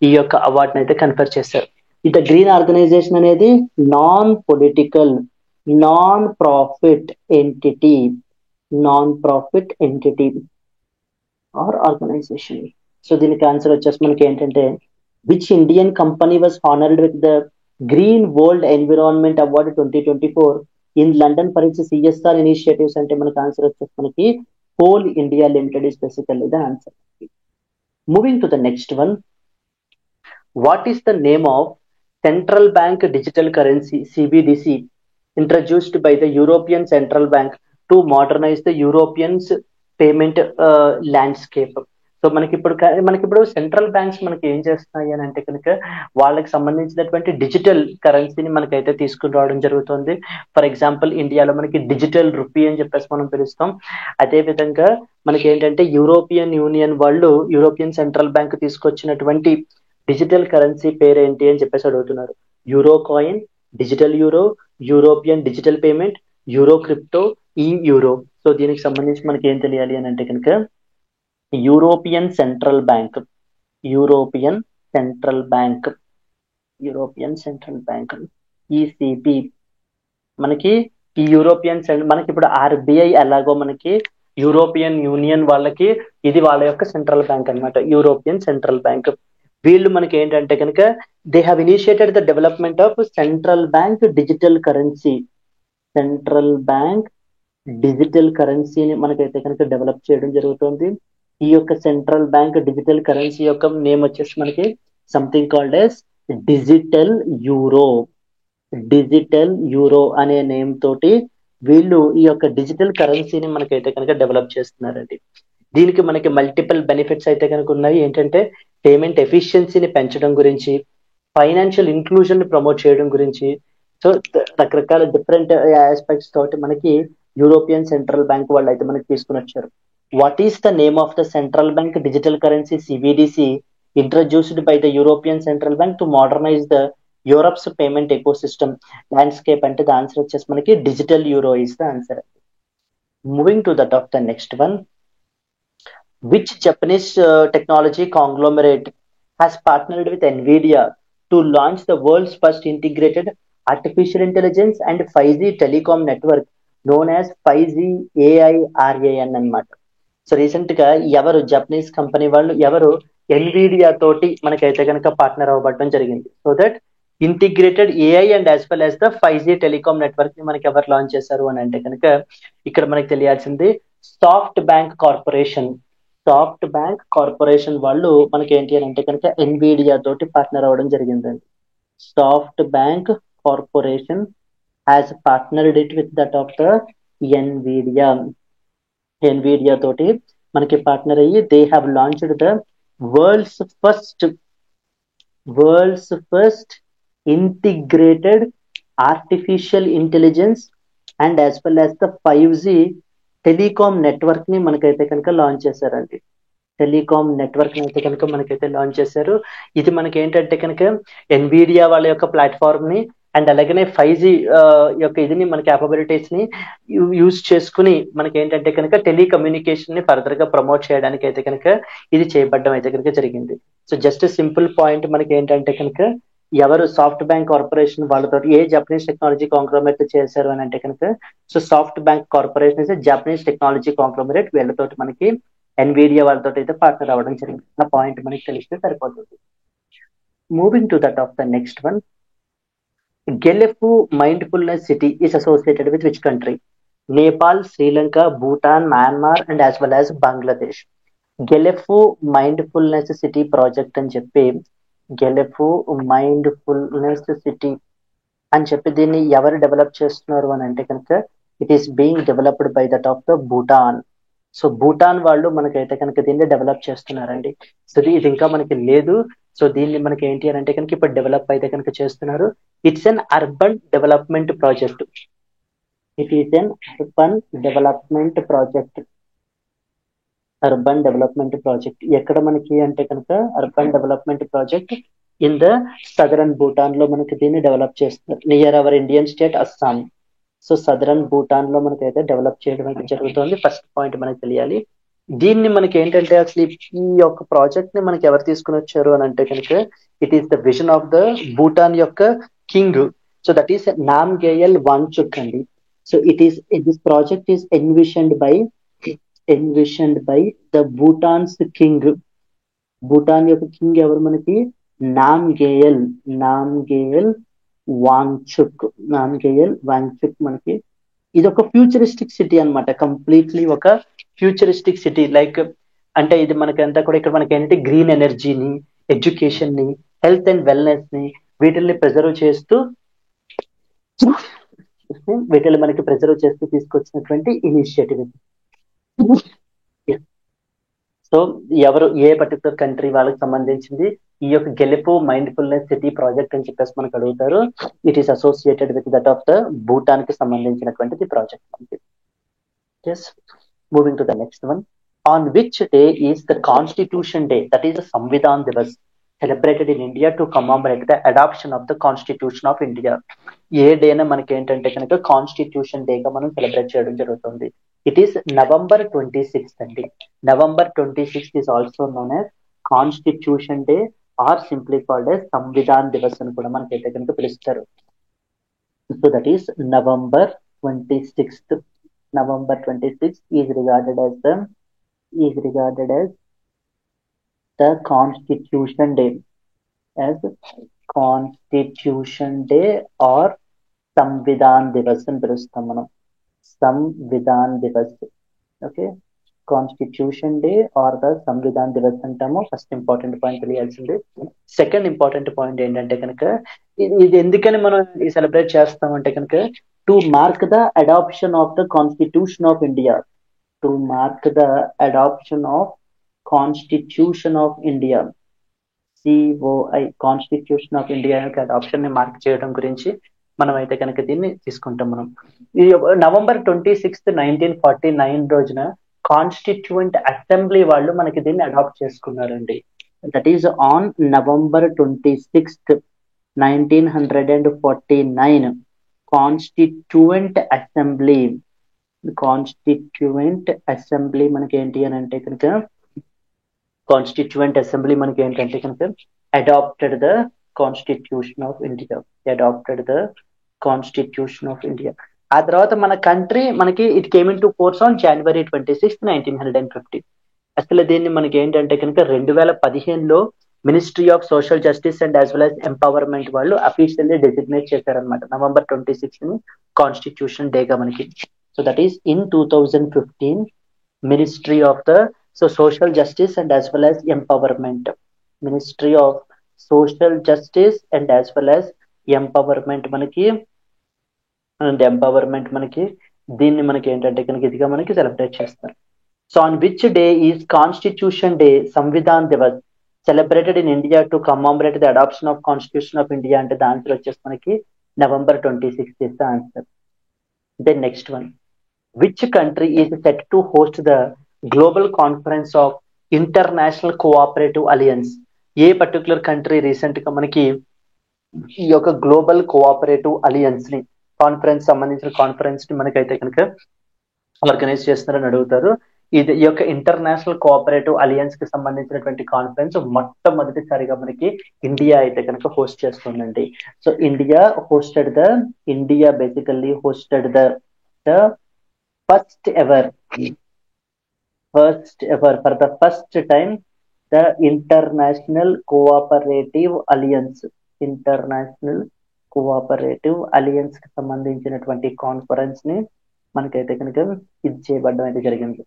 ఈ యొక్క అవార్డ్ అయితే కన్ఫర్ చేశారు. ఈ ద గ్రీన్ ఆర్గనైజేషన్ అనేది non political non profit entity or organization. So దీనికి ఆన్సర్ వచ్చేసి మనకి ఏంటంటే which Indian company was honoured with the Green World Environment Award 2024 in London for its CSR initiatives అంటే మనకి ఆన్సర్ వచ్చేసి మనకి Coal India Limited is basically the answer. Moving to the next one, what is the name of central bank digital currency CBDC introduced by the European Central Bank to modernize the Europeans payment landscape? So మనకిప్పుడు సెంట్రల్ బ్యాంక్స్ మనకి ఏం చేస్తున్నాయి అని అంటే కనుక వాళ్ళకి సంబంధించినటువంటి డిజిటల్ కరెన్సీని మనకైతే తీసుకుని రావడం జరుగుతుంది. ఫర్ ఎగ్జాంపుల్ ఇండియాలో మనకి డిజిటల్ రూపీ అని చెప్పేసి మనం పిలుస్తాం. అదే విధంగా మనకి ఏంటంటే యూరోపియన్ యూనియన్ వాళ్ళు యూరోపియన్ సెంట్రల్ బ్యాంక్ తీసుకొచ్చినటువంటి డిజిటల్ కరెన్సీ పేరు ఏంటి అని చెప్పేసి అడుగుతున్నారు. Euro coin, digital euro, European digital payment, euro crypto, ఈ యూరో. సో దీనికి సంబంధించి మనకి ఏం తెలియాలి అని అంటే కనుక యూరోపియన్ సెంట్రల్ బ్యాంక్ ఈసిబి మనకి ఈ యూరోపియన్ మనకి ఇప్పుడు ఆర్బిఐ ఎలాగో మనకి యూరోపియన్ యూనియన్ వాళ్ళకి ఇది వాళ్ళ యొక్క సెంట్రల్ బ్యాంక్ అన్నమాట, యూరోపియన్ సెంట్రల్ బ్యాంక్. వీళ్ళు మనకి ఏంటంటే కనుక they have initiated the development of central bank digital కరెన్సీని మనకైతే కనుక డెవలప్ చేయడం జరుగుతుంది. ఈ యొక్క సెంట్రల్ బ్యాంక్ డిజిటల్ కరెన్సీ యొక్క నేమ్ వచ్చేసి మనకి something called yes digital euro అనే నేమ్ తోటి వీళ్ళు ఈ యొక్క డిజిటల్ కరెన్సీని మనకైతే కనుక డెవలప్ చేస్తున్నారండి. దీనికి మనకి మల్టిపుల్ బెనిఫిట్స్ అయితే కనుక ఉన్నాయి. ఏంటంటే పేమెంట్ ఎఫిషియన్సీని పెంచడం గురించి, ఫైనాన్షియల్ ఇంక్లూజన్ ని ప్రమోట్ చేయడం గురించి, సో రకరకాల డిఫరెంట్ ఆస్పెక్ట్స్ తోటి మనకి యూరోపియన్ సెంట్రల్ బ్యాంక్ వాళ్ళు అయితే మనకి తీసుకుని వచ్చారు. What is the name of the central bank digital currency CBDC introduced by the European central bank to modernize the Europe's payment ecosystem landscape అంటే ద ఆన్సర్ వచ్చేసి మనకి digital euro is the answer. Moving to that of the next one, which Japanese technology conglomerate has partnered with NVIDIA to launch the world's first integrated artificial intelligence and 5G telecom network known as 5G AI RAN అన్నమాట. సో రీసెంట్ గా జపనీస్ కంపెనీ వాళ్ళు ఎన్విడియా తోటి మనకైతే కనుక పార్ట్నర్ అవ్వబడడం జరిగింది. So that integrated AI and as well as the 5G telecom network ని మనకి ఎవరు లాంచ్ చేశారు అని అంటే కనుక ఇక్కడ మనకి తెలియాల్సింది సాఫ్ట్ బ్యాంక్ కార్పొరేషన్ వాళ్ళు మనకి ఏంటి అని అంటే కనుక ఎన్విడియా తోటి పార్ట్నర్ అవ్వడం జరిగిందండి. Soft bank corporation has partnered it with that of the Nvidia తోటి మనకి పార్ట్నర్ అయ్యి they have launched the world's first integrated artificial intelligence and as well as the 5G telecom network ని మనకైతే కనుక లాంచ్ చేశారండి. టెలికాం నెట్వర్క్ ని అయితే కనుక మనకైతే లాంచ్ చేశారు. ఇది మనకి ఏంటంటే కనుక ఎన్విడియా వాళ్ళ యొక్క ప్లాట్ఫామ్ ని అండ్ అలాగనే 5G యొక్క ఇదిని మన క్యాపబిలిటీస్ ని యూజ్ చేసుకుని మనకి ఏంటంటే కనుక టెలికమ్యూనికేషన్ ని ఫర్దర్ గా ప్రమోట్ చేయడానికి అయితే కనుక ఇది చేయబడడం అయితే కనుక జరిగింది. సో జస్ట్ సింపుల్ పాయింట్ మనకి ఏంటంటే కనుక ఎవరు సాఫ్ట్ బ్యాంక్ కార్పొరేషన్ వాళ్ళతో ఏ జపనీస్ టెక్నాలజీ కాంగ్లోమరేట్ చేశారు అని అంటే కనుక so SoftBank corporation is Japanese technology conglomerate, వీళ్ళతోటి మనకి ఎన్విడియా వాళ్ళతో అయితే పార్ట్నర్ అవ్వడం జరిగింది. ఆ పాయింట్ మనకి తెలిస్తే సరిపోతుంది. Moving to that of the next one, Gelefu Mindfulness City is associated with which country? Nepal, Sri Lanka, Bhutan, Myanmar, and as well as Bangladesh. Gelephu mindfulness city project అని చెప్పి, గెలెఫు మైండ్ఫుల్నెస్ సిటీ అని చెప్పి దీన్ని ఎవరు డెవలప్ చేస్తున్నారు అని అంటే కనుక it is being developed by that of the Bhutan. So Bhutan వాళ్ళు మనకైతే కనుక దీన్ని డెవలప్ చేస్తున్నారండి. సో ఇది ఇంకా మనకి లేదు. సో దీన్ని మనకి ఏంటి అని అంటే కనుక ఇప్పుడు డెవలప్ అయితే కనుక చేస్తున్నారు. It's an urban development project. It is an urban development project. Urban development project ఎక్కడ మనకి అంటే కనుక urban development project in the southern Bhutan లో మనకి దీన్ని డెవలప్ చేస్తున్నారు, near our Indian state Assam. So southern Bhutan లో మనకైతే డెవలప్ చేయడం అయితే జరుగుతుంది. ఫస్ట్ పాయింట్ మనకి తెలియాలి. దీన్ని మనకి ఏంటంటే అసలు ఈ యొక్క ప్రాజెక్ట్ ని మనకి ఎవరు తీసుకుని వచ్చారు అని అంటే కనుక it is the vision of the Bhutan యొక్క king. So that is Namgyel Wangchuck అండి. So it is this project is envisioned by the Bhutan's king. Bhutan యొక్క కింగ్ ఎవరు మనకి నామ్గేయల్ వాంగ్చుక్. మనకి ఇది ఒక ఫ్యూచరిస్టిక్ సిటీ అన్నమాట. కంప్లీట్లీ ఒక ఫ్యూచరిస్టిక్ సిటీ. లైక్ అంటే ఇది మనకి అంతా కూడా ఇక్కడ మనకి ఏంటంటే గ్రీన్ ఎనర్జీని, ఎడ్యుకేషన్ ని, హెల్త్ అండ్ వెల్నెస్ ని వీటిల్ని ప్రిజర్వ్ చేస్తూ తీసుకొచ్చినటువంటి ఇనిషియేటివ్. సో ఎవరు ఏ పర్టికులర్ కంట్రీ వాళ్ళకి సంబంధించింది ఈ యొక్క గెలుపు మైండ్ఫుల్నెస్ సిటీ ప్రాజెక్ట్ అని చెప్పేసి మనకు అడుగుతారు. It is associated with that of the Bhutan కి సంబంధించినటువంటిది project. Yes, moving to the next one. On which day is the Constitution Day, that is the Samvidhan Divas, celebrated in India to commemorate the adoption of the Constitution of India? ఏ డేన మనకి ఏంటంటే కనుక కాన్స్టిట్యూషన్ డే గా మనం సెలబ్రేట్ చేయడం జరుగుతుంది. ఇట్ ఈస్ November 26th అండి. November 26th is also known as Constitution day or simply called as Samvidhan Divas అని కూడా మనకైతే కనుక పిలుస్తారు. So that is November 26th. November 26th is regarded as the Constitution Day, as Constitution Day or Samvidhan Divas అని పిలుస్తాం మనం. Samvidhan Divas. Okay, constitution day or the Samvidhan Divas అంటాము. ఫస్ట్ ఇంపార్టెంట్ పాయింట్ తెలియాల్సింది. సెకండ్ ఇంపార్టెంట్ పాయింట్ ఏంటంటే కనుక ఇది ఎందుకని మనం ఈ సెలబ్రేట్ చేస్తామంటే కనుక to mark the adoption of the constitution of India. To mark the adoption of constitution of India, COI, constitution of India యొక్క అడాప్షన్ ని మార్క్ చేయడం గురించి మనం అయితే కనుక దీన్ని తీసుకుంటాం మనం. ఈ November 26th, 1949 రోజున కాన్స్టిట్యూయెంట్ అసెంబ్లీ వాళ్ళు మనకి దీన్ని అడాప్ట్ చేసుకున్నారండి. That is on November 26th, 1949 constituent assembly మనకి ఏంటి అని అంటే కనుక కాన్స్టిట్యూయెంట్ అసెంబ్లీ మనకి ఏంటంటే కనుక adopted the constitution of India. ఆ తర్వాత మన కంట్రీ మనకి it came into force on January 26th, 1950. అసలు దీన్ని మనకి ఏంటంటే కనుక 2015లో ministry of social justice and as well as empowerment వాళ్ళు అఫీషియల్లీ డెసిగ్నేట్ చేశారనమాట November 26th ని కాన్స్టిట్యూషన్ డే గా మనకి. So that is in 2015 ministry of the social justice and as well as empowerment, ministry of social justice and as well as empowerment మనకి దీన్ని మనకి ఏంటంటే కనుక ఇదిగా మనకి సెలబ్రేట్ చేస్తారు. So on which day is Constitution Day Samvidhan Divas celebrated in India to commemorate the adoption of constitution of India అంటే ద ఆన్సర్ వచ్చేసి మనకి November 26th is the answer. Then next one, which country is set to host the global conference of international cooperative alliance? A particular country recent గా మనకి ఈ యొక్క గ్లోబల్ కోఆపరేటివ్ అలియన్స్ ని సంబంధించిన కాన్ఫరెన్స్ ని మనకైతే కనుక ఆర్గనైజ్ చేస్తున్నారని అడుగుతారు. ఈ యొక్క ఇంటర్నేషనల్ కోఆపరేటివ్ అలియన్స్ కి సంబంధించినటువంటి కాన్ఫరెన్స్ మొట్టమొదటిసారిగా మనకి ఇండియా అయితే కనుక హోస్ట్ చేస్తుందండి. So India basically hosted the first ever for the first time the International Cooperative Alliance కి సంబంధించినటువంటి కాన్ఫరెన్స్ ని మనకైతే కనుక ఇది చేయబడడం అయితే జరిగింది.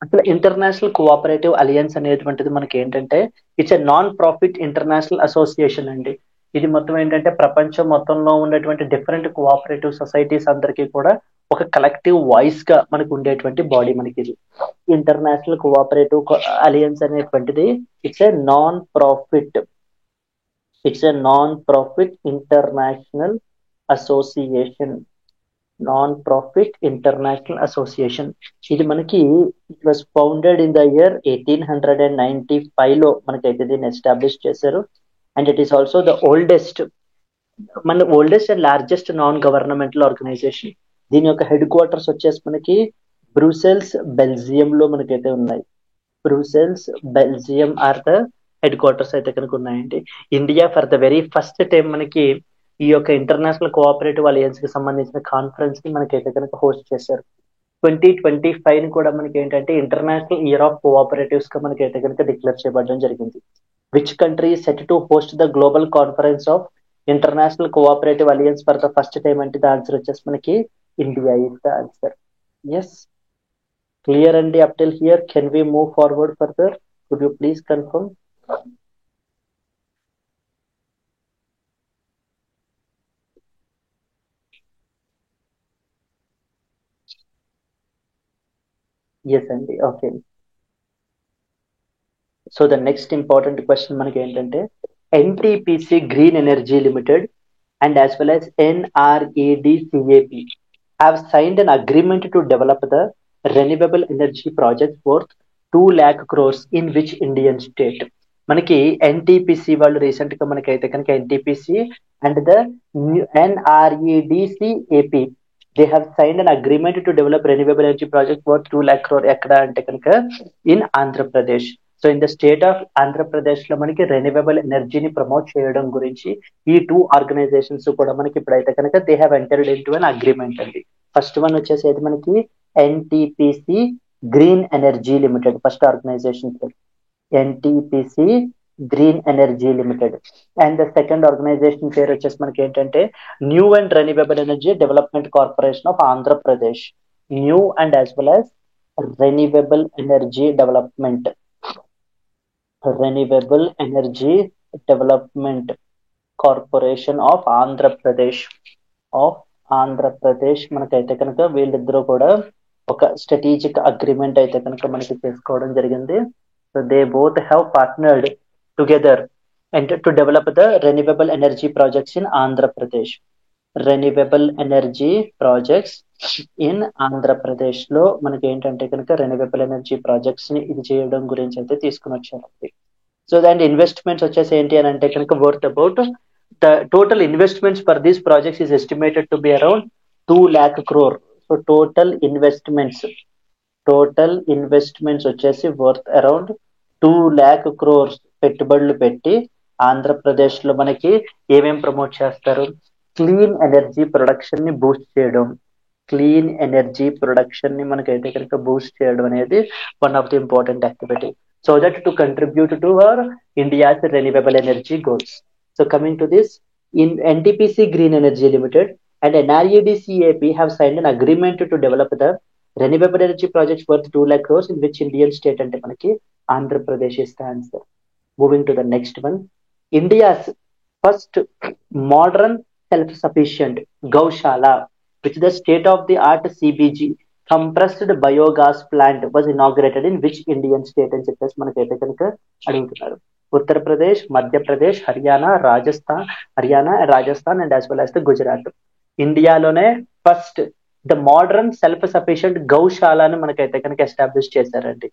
అసలు ఇంటర్నేషనల్ కోఆపరేటివ్ అలియన్స్ అనేటువంటిది మనకి ఏంటంటే it's a non profit international association అండి. ఇది మొత్తం ఏంటంటే ప్రపంచం మొత్తంలో ఉన్నటువంటి డిఫరెంట్ కోఆపరేటివ్ సొసైటీస్ అందరికీ కూడా ఒక కలెక్టివ్ వాయిస్ గా మనకు ఉండేటువంటి బాడీ మనకి ఇది. ఇంటర్నేషనల్ కోఆపరేటివ్ అలియన్స్ అనేటువంటిది it's a non profit international association. ఇది మనకి it was founded in the year 1895 లో మనకైతే దీన్ని ఎస్టాబ్లిష్ చేశారు. And it is also the oldest and largest non governmental organization. దీని యొక్క హెడ్ క్వార్టర్స్ వచ్చేసి మనకి బ్రూసెల్స్, బెల్జియం లో మనకైతే ఉన్నాయి. Brussels, Belgium are the headquarters అయితే కనుక ఉన్నాయండి. India for the very first time మనకి ఈ యొక్క ఇంటర్నేషనల్ కోఆపరేటివ్ అలయన్స్ కి సంబంధించిన కాన్ఫరెన్స్ ని మనకైతే కనుక హోస్ట్ చేశారు. 2025 ని కూడా మనకి ఏంటంటే ఇంటర్నేషనల్ ఇయర్ ఆఫ్ కోఆపరేటివ్స్ గా మనకైతే కనుక డిక్లేర్ చేయబడడం జరిగింది. Which country set to host the global conference of international cooperative alliance for the first time అంటే ద ఆన్సర్ వచ్చేసి మనకి India is the answer. Yes, clear అండి up till here. Can we move forward further? Could you please confirm? Yes అండి, okay. So the next important question మనకి ఏంటంటే NTPC green energy limited and as well as NREDCAP have signed an agreement to develop the renewable energy project worth 2 lakh crores in which Indian state? మనకి ఎన్టీపీసీ వాళ్ళు రీసెంట్ గా మనకైతే కనుక NTPC and the NREDCAP they have signed an agreement to develop renewable energy project worth 2 lakh crore. ఎక్కడ అంటే కనుక in Andhra Pradesh. So in the state of Andhra Pradesh లో మనకి రెన్యూవబుల్ ఎనర్జీని ప్రమోట్ చేయడం గురించి ఈ 2 ఆర్గనైజేషన్స్ కూడా మనకి ఇప్పుడైతే కనుక they have entered in to an agreement అండి. ఫస్ట్ వన్ వచ్చేసి మనకి NTPC green energy limited, first organisation NTPC green energy limited. And the second organisation పేరు వచ్చేసి మనకి ఏంటంటే new and renewable energy development corporation of Andhra Pradesh. New and as well as renewable energy development corporation of Andhra Pradesh మనకైతే కనుక వీళ్ళిద్దరూ కూడా ఒక స్ట్రాటజిక్ అగ్రిమెంట్ అయితే కనుక మనకి చేసుకోవడం జరిగింది. So they both have partnered together and to develop the renewable energy projects in Andhra Pradesh. Renewable energy projects in Andhra Pradesh లో మనకి ఏంటంటే కనుక రెన్యూవబుల్ ఎనర్జీ ప్రాజెక్ట్స్ ని ఇది చేయడం గురించి అయితే తీసుకుని వచ్చారండి. సో దాని ఇన్వెస్ట్మెంట్స్ వచ్చేసి ఏంటి అని అంటే కనుక worth about the total investments for these projects is estimated to be around 2 lakh crore. So total investments వచ్చేసి వర్త్ అరౌండ్ 2 lakh crores పెట్టుబడులు పెట్టి ఆంధ్రప్రదేశ్ లో మనకి ఏమేం ప్రమోట్ చేస్తారు? క్లీన్ ఎనర్జీ ప్రొడక్షన్ ని బూస్ట్ చేయడం. క్లీన్ ఎనర్జీ ప్రొడక్షన్ ని మనకైతే కనుక బూస్ట్ చేయడం అనేది one of the important activity. So that to contribute to our India's renewable energy goals. So coming to this, in NTPC Green Energy Limited and NREDCAP have signed an agreement to develop the renewable energy projects worth 2 lakh crores in which Indian state and manaki Andhra Pradesh is the answer. Moving to the next one, India's first modern self-sufficient Gaushala, which is the state-of-the-art CBG compressed biogas plant was inaugurated in which Indian state అని చెప్పేసి మనకైతే కనుక అడుగుతున్నారు. Uttar Pradesh, Madhya Pradesh, Haryana, Rajasthan and as well as the Gujarat. ఇండియాలోనే first the modern self sufficient గౌశాలను మనకైతే కనుక ఎస్టాబ్లిష్ చేశారండి.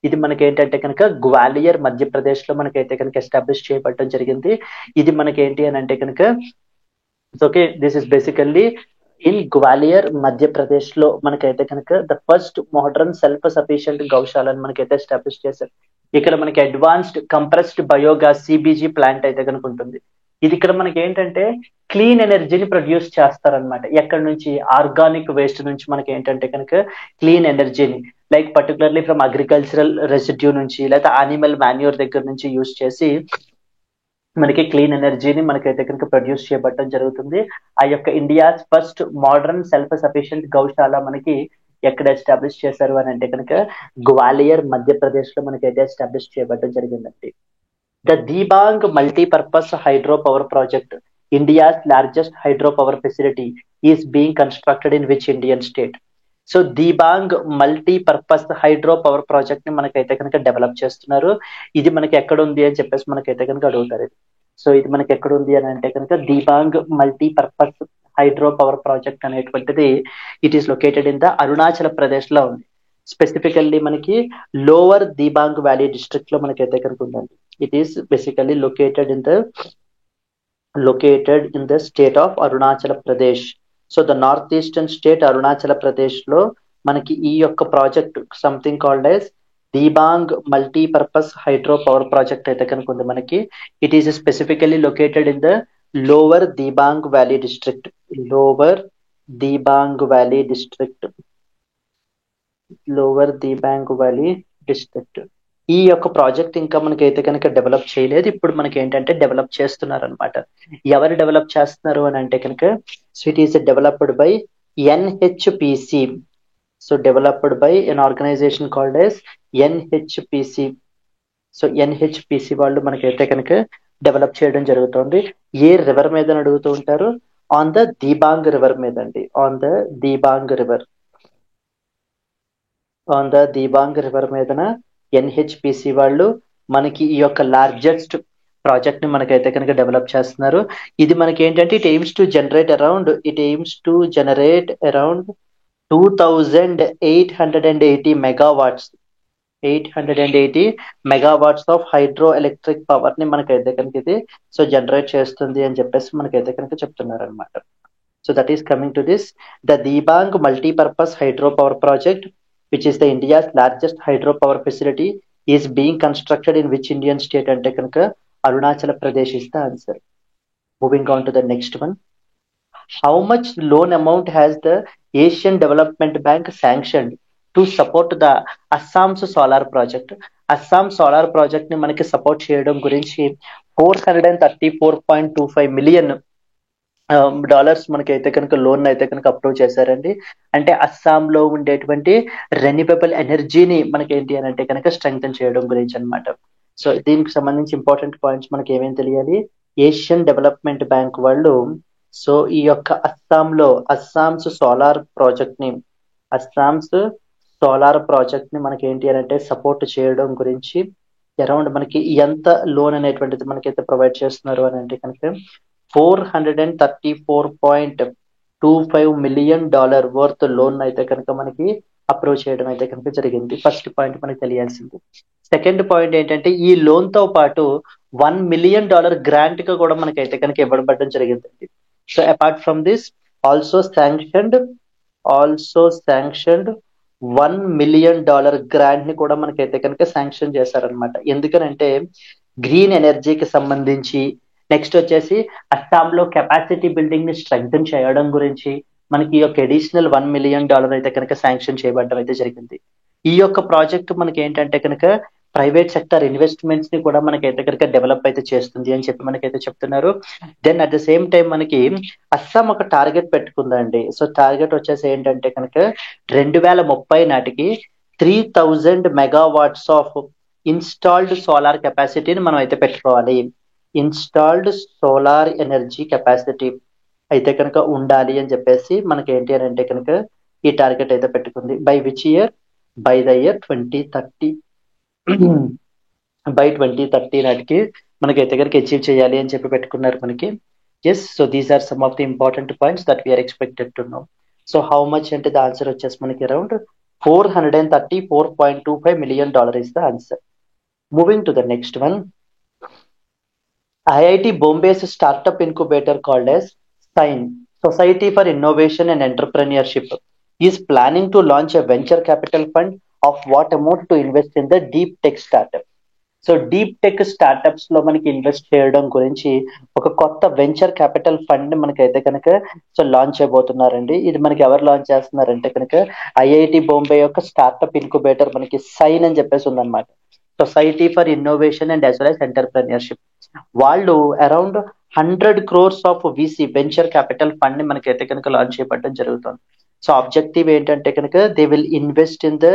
ఇది మనకి ఏంటంటే కనుక గ్వాలియర్ మధ్యప్రదేశ్ లో మనకైతే కనుక ఎస్టాబ్లిష్ చేయబడటం జరిగింది. ఇది మనకి ఏంటి అని అంటే కనుక okay, this is basically in Gwalior Madhya Pradesh లో మనకైతే కనుక the first modern self sufficient గౌశాలను మనకైతే ఎస్టాబ్లిష్ చేశారు. ఇక్కడ మనకి advanced compressed biogas CBG plant అయితే కనుక ఉంటుంది. ఇది ఇక్కడ మనకి ఏంటంటే క్లీన్ ఎనర్జీని ప్రొడ్యూస్ చేస్తారనమాట. ఎక్కడి నుంచి? ఆర్గానిక్ వేస్ట్ నుంచి మనకి ఏంటంటే కనుక క్లీన్ ఎనర్జీని, like particularly from agricultural residue నుంచి లేదా యానిమల్ మాన్యూర్ దగ్గర నుంచి యూజ్ చేసి మనకి క్లీన్ ఎనర్జీని మనకైతే కనుక ప్రొడ్యూస్ చేయబడటం జరుగుతుంది. ఆ యొక్క India's first modern self sufficient gaushala మనకి ఎక్కడ ఎస్టాబ్లిష్ చేశారు అని అంటే కనుక గ్వాలియర్ మధ్యప్రదేశ్ లో మనకైతే ఎస్టాబ్లిష్ చేయబడటం జరిగిందండి. The Dibang multipurpose hydro power project, India's largest hydro power facility, is being constructed in which Indian state? So Dibang multipurpose hydro power project ని మనకైతే కనుక డెవలప్ చేస్తున్నారు. ఇది మనకి ఎక్కడ ఉంది అని చెప్పేసి మనకైతే కనుక అడుగుతారు. సో ఇది మనకి ఎక్కడ ఉంది అని అంటే కనుక దీబాంగ్ మల్టీపర్పస్ హైడ్రో పవర్ ప్రాజెక్ట్ అనేటువంటిది it is located in the Arunachal Pradesh లో ఉంది. స్పెసిఫికల్లీ మనకి లోవర్ దీబాంగ్ వ్యాలీ డిస్ట్రిక్ట్ లో మనకైతే కనుక ఉందండి. It is basically located in the state of Arunachal Pradesh. So the north eastern state Arunachal Pradesh లో మనకి ఈ యొక్క project something called as Dibang multipurpose hydro power project అయితే కనుక ఉంది మనకి. It is specifically located in the lower Dibang valley district. Lower Dibang valley district. Lower Dibang valley district. ఈ యొక్క ప్రాజెక్ట్ ఇంకా మనకైతే కనుక డెవలప్ చేయలేదు. ఇప్పుడు మనకి ఏంటంటే డెవలప్ చేస్తున్నారు అనమాట. ఎవరు డెవలప్ చేస్తున్నారు అని అంటే కనుక so it is developed by NHPC. So developed by an organization called as NHPC. So NHPC వాళ్ళు మనకైతే కనుక డెవలప్ చేయడం జరుగుతుంది. ఏ రివర్ మీద అడుగుతూ ఉంటారు? ఆన్ ద దీబాంగ్ రివర్ మీద అండి. On the Dibang river. On the Dibang river మీదన ఎన్హెచ్పిసి వాళ్ళు మనకి ఈ యొక్క లార్జెస్ట్ ప్రాజెక్ట్ ని మనకైతే కనుక డెవలప్ చేస్తున్నారు. ఇది మనకి ఏంటంటే it AIIMS to generate around 2880 megawatts. 880 megawatts of hydro electric power ని మనకైతే కనుక ఇది సో జనరేట్ చేస్తుంది అని చెప్పేసి మనకైతే కనుక చెప్తున్నారు అనమాట. So that is coming to this the Dibang multipurpose hydro power project which is the India's largest hydropower facility, is being constructed in which Indian state ante kanaka Arunachal Pradesh is the answer. Moving on to the next one. How much loan amount has the Asian Development Bank sanctioned to support the Assam's solar project? Assam solar project ni manaki support cheyadam gurinchi 434.25 million dollars మనకైతే కనుక లోన్ అయితే కనుక అప్రూవ్ చేశారండి. అంటే అస్సాంలో ఉండేటువంటి రెన్యూవబుల్ ఎనర్జీని మనకి ఏంటి అని అంటే కనుక స్ట్రెంగ్తన్ చేయడం గురించి అనమాట. సో దీనికి సంబంధించి ఇంపార్టెంట్ పాయింట్స్ మనకి ఏమేమి తెలియాలి? ఏషియన్ డెవలప్మెంట్ బ్యాంక్ వాళ్ళు సో ఈ యొక్క అస్సాంస్ సోలార్ ప్రాజెక్ట్ ని మనకి ఏంటి అని అంటే సపోర్ట్ చేయడం గురించి అరౌండ్ మనకి ఎంత లోన్ అనేటువంటిది మనకైతే ప్రొవైడ్ చేస్తున్నారు అని అంటే కనుక $434.25 million వర్త్ లోన్ అయితే కనుక మనకి అప్రూవ్ చేయడం అయితే కనుక జరిగింది. ఫస్ట్ పాయింట్ మనకి తెలియాల్సింది. సెకండ్ పాయింట్ ఏంటంటే ఈ లోన్ తో పాటు $1 million గ్రాంట్ గా కూడా మనకైతే కనుక ఇవ్వబడడం జరిగిందండి. So apart from this also sanctioned $1 million grant ని కూడా మనకైతే కనుక శాంక్షన్ చేశారనమాట. ఎందుకనంటే గ్రీన్ ఎనర్జీకి సంబంధించి, నెక్స్ట్ వచ్చేసి అస్సాంలో కెపాసిటీ బిల్డింగ్ ని స్ట్రెంగ్తన్ చేయడం గురించి మనకి ఈ యొక్క అడిషనల్ $1 million అయితే కనుక శాంక్షన్ చేయబడడం అయితే జరిగింది. ఈ యొక్క ప్రాజెక్ట్ మనకి ఏంటంటే కనుక ప్రైవేట్ సెక్టర్ ఇన్వెస్ట్మెంట్స్ ని కూడా మనకైతే కనుక డెవలప్ అయితే చేస్తుంది అని చెప్పి మనకైతే చెప్తున్నారు. Then at the same time మనకి అస్సాం ఒక టార్గెట్ పెట్టుకుందండి. సో టార్గెట్ వచ్చేసి ఏంటంటే కనుక 2030 నాటికి 3000 మెగావాట్స్ ఆఫ్ ఇన్స్టాల్డ్ సోలార్ కెపాసిటీని మనం అయితే పెట్టుకోవాలి. ఇన్స్టాల్డ్ సోలార్ ఎనర్జీ కెపాసిటీ అయితే కనుక ఉండాలి అని చెప్పేసి మనకి ఏంటి అని అంటే కనుక ఈ టార్గెట్ అయితే పెట్టుకుంది. By which year? By the year 2030. By 2030 నాటికి మనకైతే కనుక అచీవ్ చేయాలి అని చెప్పి పెట్టుకున్నారు మనకి. Yes, so these are some of the important points that we are expected to know. So how much అంటే ద ఆన్సర్ వచ్చేసి మనకి around $434.25 million is the answer. Moving to the next one. IIT Bombay's startup incubator called as SIGN, Society for Innovation and Entrepreneurship, is planning to launch a venture capital fund of what amount to invest in the deep tech startup. So deep tech startups లో మనకి ఇన్వెస్ట్ చేయడం గురించి ఒక కొత్త వెంచర్ క్యాపిటల్ ఫండ్ మనకైతే కనుక సో లాంచ్ చేయబోతున్నారండి. ఇది మనకి ఎవరు లాంచ్ చేస్తున్నారంటే కనుక ఐఐటి బాంబే యొక్క స్టార్టప్ ఇన్క్యుబేటర్ మనకి సైన్ అని చెప్పేసి ఉందన్నమాట. Society for innovation and as well as entrepreneurship. వాళ్ళు around 100 crores of VC venture capital fund ని మనకైతే కనుక లాంచ్ చేయబడడం జరుగుతుంది. సో ఆబ్జెక్టివ్ ఏంటంటే కనుక they will invest in the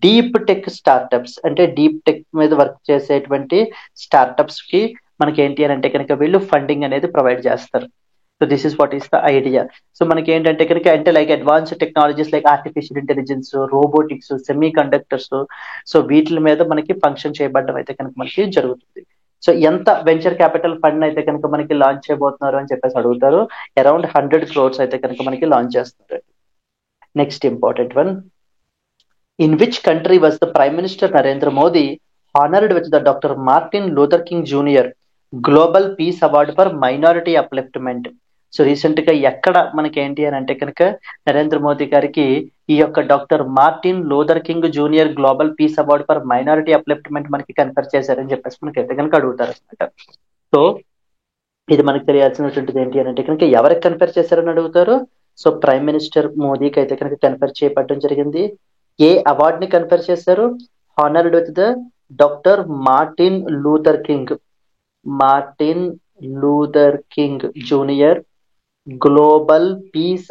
deep tech startups, అంటే డీప్ టెక్ మీద వర్క్ చేసేటువంటి స్టార్టప్స్ కి మనకి ఏంటి అని అంటే కనుక వీళ్ళు ఫండింగ్ అనేది ప్రొవైడ్ చేస్తారు. So this is what is the idea. So మనకి ఏంటంటే కనుక అంటే like advanced technologies like artificial intelligence, robotics, semi conductors, so వీటి మీద మనకి ఫంక్షన్ చేయబడడం అయితే కనుక మనకి జరుగుతుంది. సో ఎంత వెంచర్ క్యాపిటల్ ఫండ్ అయితే కనుక మనకి లాంచ్ చేయబోతున్నారు అని చెప్పేసి అడుగుతారు. అరౌండ్ 100 crores అయితే కనుక మనకి లాంచ్ చేస్తారు. Next important one. In which country was the Prime Minister Narendra Modi honored with the Dr. Martin Luther King Jr. Global Peace Award for Minority Upliftment? So recent గా ఎక్కడ మనకి ఏంటి అని అంటే కనుక నరేంద్ర మోదీ గారికి ఈ యొక్క doctor Martin Luther King Junior Global Peace Award for minority upliftment మనకి కన్ఫర్ చేశారని చెప్పేసి మనకి అయితే కనుక అడుగుతారు అనమాట. సో ఇది మనకు తెలియాల్సినటువంటిది ఏంటి అని అంటే కనుక ఎవరికి కన్ఫర్ చేశారని అడుగుతారు. సో ప్రైమ్ మినిస్టర్ మోదీకి అయితే కనుక కన్ఫర్ చేయబడడం జరిగింది. ఏ అవార్డ్ ని కన్ఫర్ చేశారు? Honoured with the Doctor Martin Luther King Junior Global Peace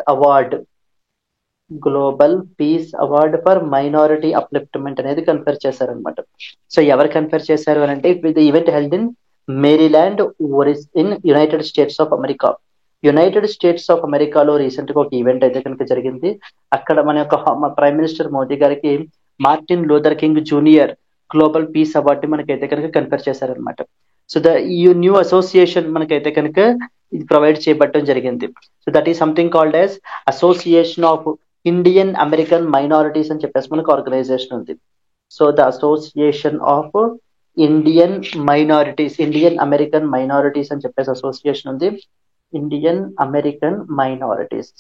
Award for minority upliftment అనేది కన్ఫర్ చేశారనమాట. సో ఎవరు కన్ఫర్ చేశారు అని అంటే the event held in Maryland in United States of America. United States of అమెరికాలో రీసెంట్ గా ఒక ఈవెంట్ అయితే కనుక జరిగింది. అక్కడ మన యొక్క ప్రైమ్ మినిస్టర్ మోదీ గారికి Martin Luther King Junior Global piece award మనకైతే కనుక కన్ఫర్ చేశారనమాట. సో ద న్యూ అసోసియేషన్ మనకైతే కనుక ఇది ప్రొవైడ్ చేయబడటం జరిగింది. So that is something called as Association of Indian American Minorities అని చెప్పేసి మనకు ఆర్గనైజేషన్ ఉంది. So the Association of Indian American Minorities అని చెప్పేసి అసోసియేషన్ ఉంది. Indian American minorities.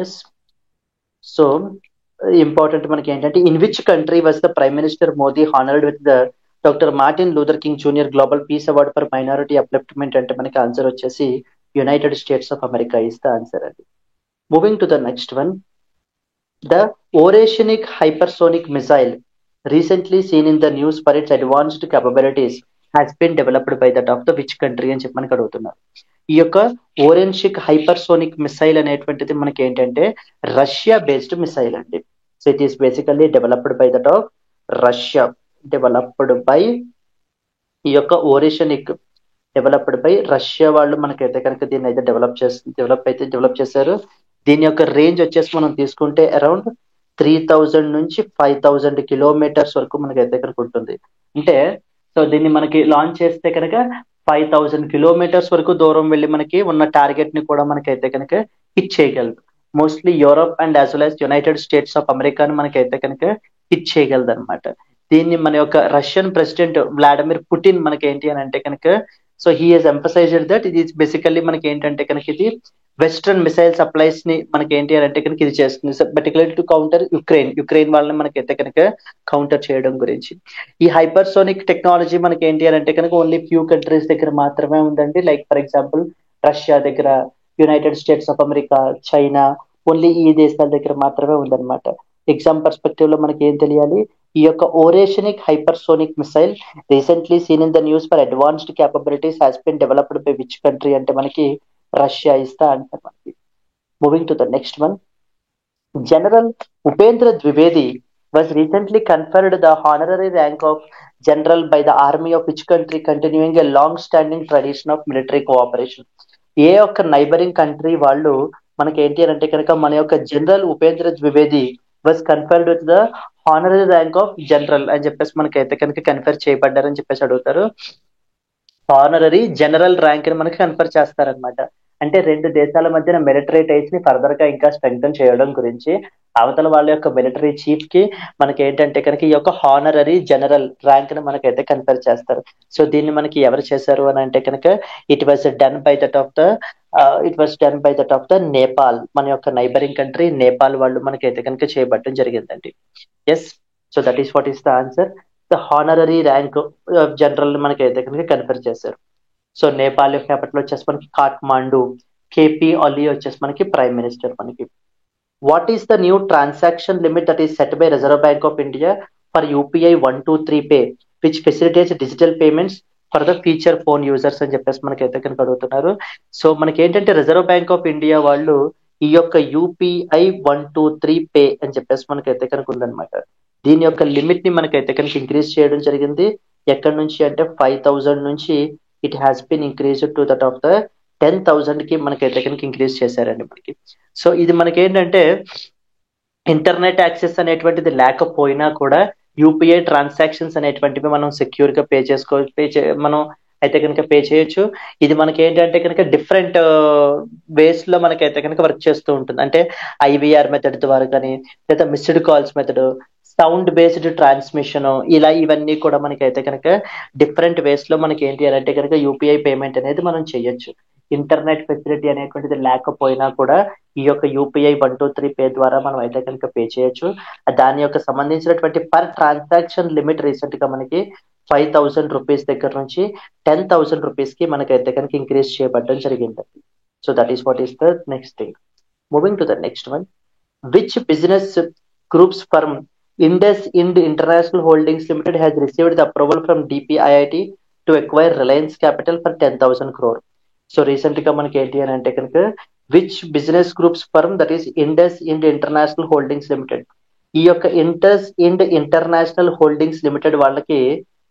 Yes. So important మనకి ఏంటంటే in which country was the prime minister Modi honoured with the Doctor Martin Luther King Junior Global Peace Award for minority upliftment అంటే మనకి ఆన్సర్ వచ్చేసి United States of America is the answer అండి. Moving to the next one. The Oreshnik hypersonic missile recently seen in the news for its advanced capabilities has been developed by the of the which country అని చెప్పి మనకి అడుగుతున్నారు. ఈ యొక్క ఓరెన్షిక్ హైపర్సోనిక్ మిసైల్ అనేటువంటిది మనకి ఏంటంటే రష్యా బేస్డ్ మిసైల్ అండి. So it is basically developed by that of Russia. ఈ యొక్క ఓరేషనిక్ డెవలప్డ్ బై రష్యా వాళ్ళు మనకైతే కనుక దీన్ని అయితే డెవలప్ చేశారు. దీని యొక్క రేంజ్ వచ్చేసి మనం తీసుకుంటే అరౌండ్ 3000 నుంచి 5000 కిలోమీటర్స్ వరకు మనకైతే కనుక ఉంటుంది. అంటే సో దీన్ని మనకి లాంచ్ చేస్తే కనుక 5000 కిలోమీటర్స్ వరకు దూరం వెళ్ళి మనకి ఉన్న టార్గెట్ ని కూడా మనకైతే కనుక హిట్ చేయగలదు. Mostly Europe and as well as United States of అమెరికాని మనకైతే కనుక హిట్ చేయగలదు అనమాట. దీన్ని మన యొక్క రష్యన్ ప్రెసిడెంట్ వ్లాడిమిర్ పుటిన్ మనకి ఏంటి అని అంటే కనుక so he has emphasized that ఇది బేసికల్లీ మనకి ఏంటంటే కనుక ఇది వెస్ట్రన్ మిసైల్ సప్లైస్ ని మనకి ఏంటి అని అంటే కనుక ఇది చేస్తుంది. పర్టికులర్లీ టు కౌంటర్ యుక్రెయిన్ వాళ్ళని మనకైతే కనుక కౌంటర్ చేయడం గురించి. ఈ హైపర్సోనిక్ టెక్నాలజీ మనకి ఏంటి అని అంటే కనుక ఓన్లీ ఫ్యూ కంట్రీస్ దగ్గర మాత్రమే ఉందండి. లైక్ ఫర్ ఎగ్జాంపుల్ రష్యా దగ్గర, United States of America, China, only ఈ దేశాల దగ్గర మాత్రమే ఉందన్నమాట. ఎగ్జామ్ పర్స్పెక్టివ్ లో మనకి ఏం తెలియాలి? ఈ యొక్క Oreshnik hypersonic missile recently seen in the news for advanced capabilities has been developed by which country అంటే మనకి రష్యా ఇస్ ద ఆన్సర్ మనకి. Moving to the next one. General Upendra Dwivedi was recently conferred the honorary rank of general by the army of which country continuing a long standing tradition of military cooperation? ఏ ఒక్క నైబరింగ్ కంట్రీ వాళ్ళు మనకి ఏంటి అంటే కనుక మన యొక్క general Upendra Dwivedi was conferred with the honorary rank of general అని చెప్పేసి మనకైతే కనుక కన్ఫర్ చేయబడ్డారని చెప్పేసి అడుగుతారు. హానరరీ జనరల్ ర్యాంక్ ని మనకి కన్ఫర్ చేస్తారనమాట. అంటే రెండు దేశాల మధ్యన మిలిటరీ టైస్ ని ఫర్దర్ గా ఇంకా స్ట్రెంగ్తన్ చేయడం గురించి అవతల వాళ్ళ యొక్క మిలిటరీ చీఫ్ కి మనకి ఏంటంటే కనుక ఈ యొక్క హానరరీ జనరల్ ర్యాంక్ ని మనకైతే కన్ఫర్ చేస్తారు. సో దీన్ని మనకి ఎవరు చేశారు అని అంటే కనుక it was done by that of the Nepal, మన యొక్క నైబరింగ్ కంట్రీ నేపాల్ వాళ్ళు మనకైతే కనుక చేయబట్టడం జరిగిందండి. Yes, so that is what is the answer. The honorary rank general మనకైతే కనుక కన్ఫర్ చేశారు. సో నేపాల్ యొక్క క్యాపిటల్ వచ్చేసి మనకి కాఠ్మాండు, కేపీ ఒలి వచ్చేసి మనకి ప్రైమ్ మినిస్టర్ మనకి. What is the new transaction limit that is set by reserve bank of India for UPI 123 pay which facilitates digital payments for the feature phone users అని చెప్పేసి మనకైతే కనుక అడుగుతున్నారు. సో మనకి ఏంటంటే రిజర్వ్ బ్యాంక్ ఆఫ్ ఇండియా వాళ్ళు ఈ యొక్క యూపీఐ 123 పే అని చెప్పేసి మనకైతే కనుక ఉందన్నమాట. దీని యొక్క లిమిట్ ని మనకైతే కనుక ఇంక్రీజ్ చేయడం జరిగింది. ఎక్కడి నుంచి అంటే 5,000 నుంచి it has been increase to that of the 10,000 కి మనకైతే కనుక ఇంక్రీజ్ చేశారండి మనకి. సో ఇది మనకి ఏంటంటే ఇంటర్నెట్ యాక్సెస్ అనేటువంటిది లేకపోయినా కూడా యూపీఐ ట్రాన్సాక్షన్స్ అనేటువంటివి మనం సెక్యూర్ గా మనం అయితే కనుక పే చేయొచ్చు. ఇది మనకి ఏంటంటే కనుక డిఫరెంట్ వేస్ లో మనకైతే కనుక వర్క్ చేస్తూ ఉంటుంది. అంటే ఐవీఆర్ మెథడ్ ద్వారా కానీ, లేదా missed calls method, sound based transmission, ఇలా ఇవన్నీ కూడా మనకైతే కనుక డిఫరెంట్ వేస్ లో మనకి ఏంటి అని అంటే కనుక యూపీఐ పేమెంట్ అనేది మనం చేయొచ్చు. ఇంటర్నెట్ ఫెసిలిటీ అనేటువంటిది లేకపోయినా కూడా ఈ యొక్క యూపీఐ 123 పే ద్వారా మనం అయితే కనుక పే చేయొచ్చు. దాని యొక్క సంబంధించినటువంటి పర్ ట్రాన్సాక్షన్ లిమిట్ రీసెంట్ గా మనకి 5,000 రూపీస్ దగ్గర నుంచి 10,000 రూపీస్ కి మనకైతే కనుక ఇంక్రీజ్ చేయబడడం జరిగింది. So that is what is the next thing. Moving to the next one. Which business groups firm IndusInd international holdings limited has received the approval from DPIIT to acquire Reliance capital for 10,000 crore. So recent గా మనకి ఏంటి అని అంటే కనుక which business groups firm that is IndusInd international holdings limited, ఈ యొక్క IndusInd international holdings limited వాళ్ళకి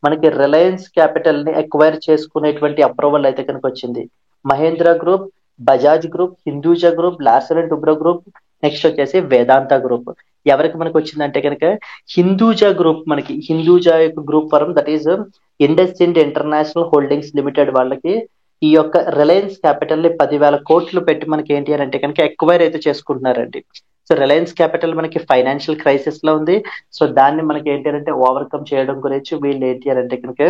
మనకి రిలయన్స్ క్యాపిటల్ ని ఎక్వైర్ చేసుకునేటువంటి అప్రూవల్ అయితే కనుక వచ్చింది. Mahindra group, Bajaj group, Hinduja group, Larsen and Toubro group, next వచ్చేసి వేదాంత గ్రూప్. ఎవరికి మనకి వచ్చిందంటే కనుక హిందూజా గ్రూప్, మనకి హిందూజా యొక్క group firm that is IndusInd international holdings limited వాళ్ళకి ఈ యొక్క రిలయన్స్ క్యాపిటల్ ని 10,000 కోట్లు పెట్టి మనకి ఏంటి అని అంటే కనుక ఎక్వైర్ అయితే చేసుకుంటున్నారండి. సో రిలయన్స్ క్యాపిటల్ మనకి ఫైనాన్షియల్ క్రైసిస్ లో ఉంది. సో దాన్ని మనకి ఏంటి అంటే ఓవర్కమ్ చేయడం గురించి వీళ్ళు ఏంటి అని అంటే కనుక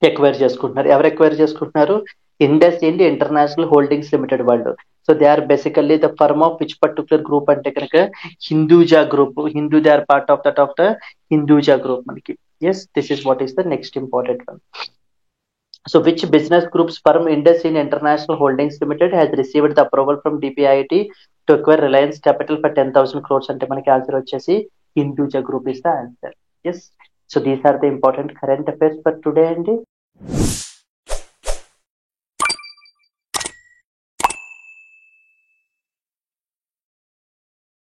ఎక్వైర్ చేసుకుంటున్నారు. ఎవరు ఎక్వైర్ చేసుకుంటున్నారు? IndusInd international holdings limited వాళ్ళు. So they are basically the firm of which particular group అంటే కనుక Hinduja group. They are part of the Hinduja group మనకి. Yes, this is what is the next important one. So which business group's firm Indus Ind International Holdings Limited has received the approval from DPIIT to acquire Reliance Capital for 10,000 crores? అంటే మనకి ఆన్సర్ వచ్చేసి Hinduja Group is the answer. Yes. So these are the important current affairs for today అండి.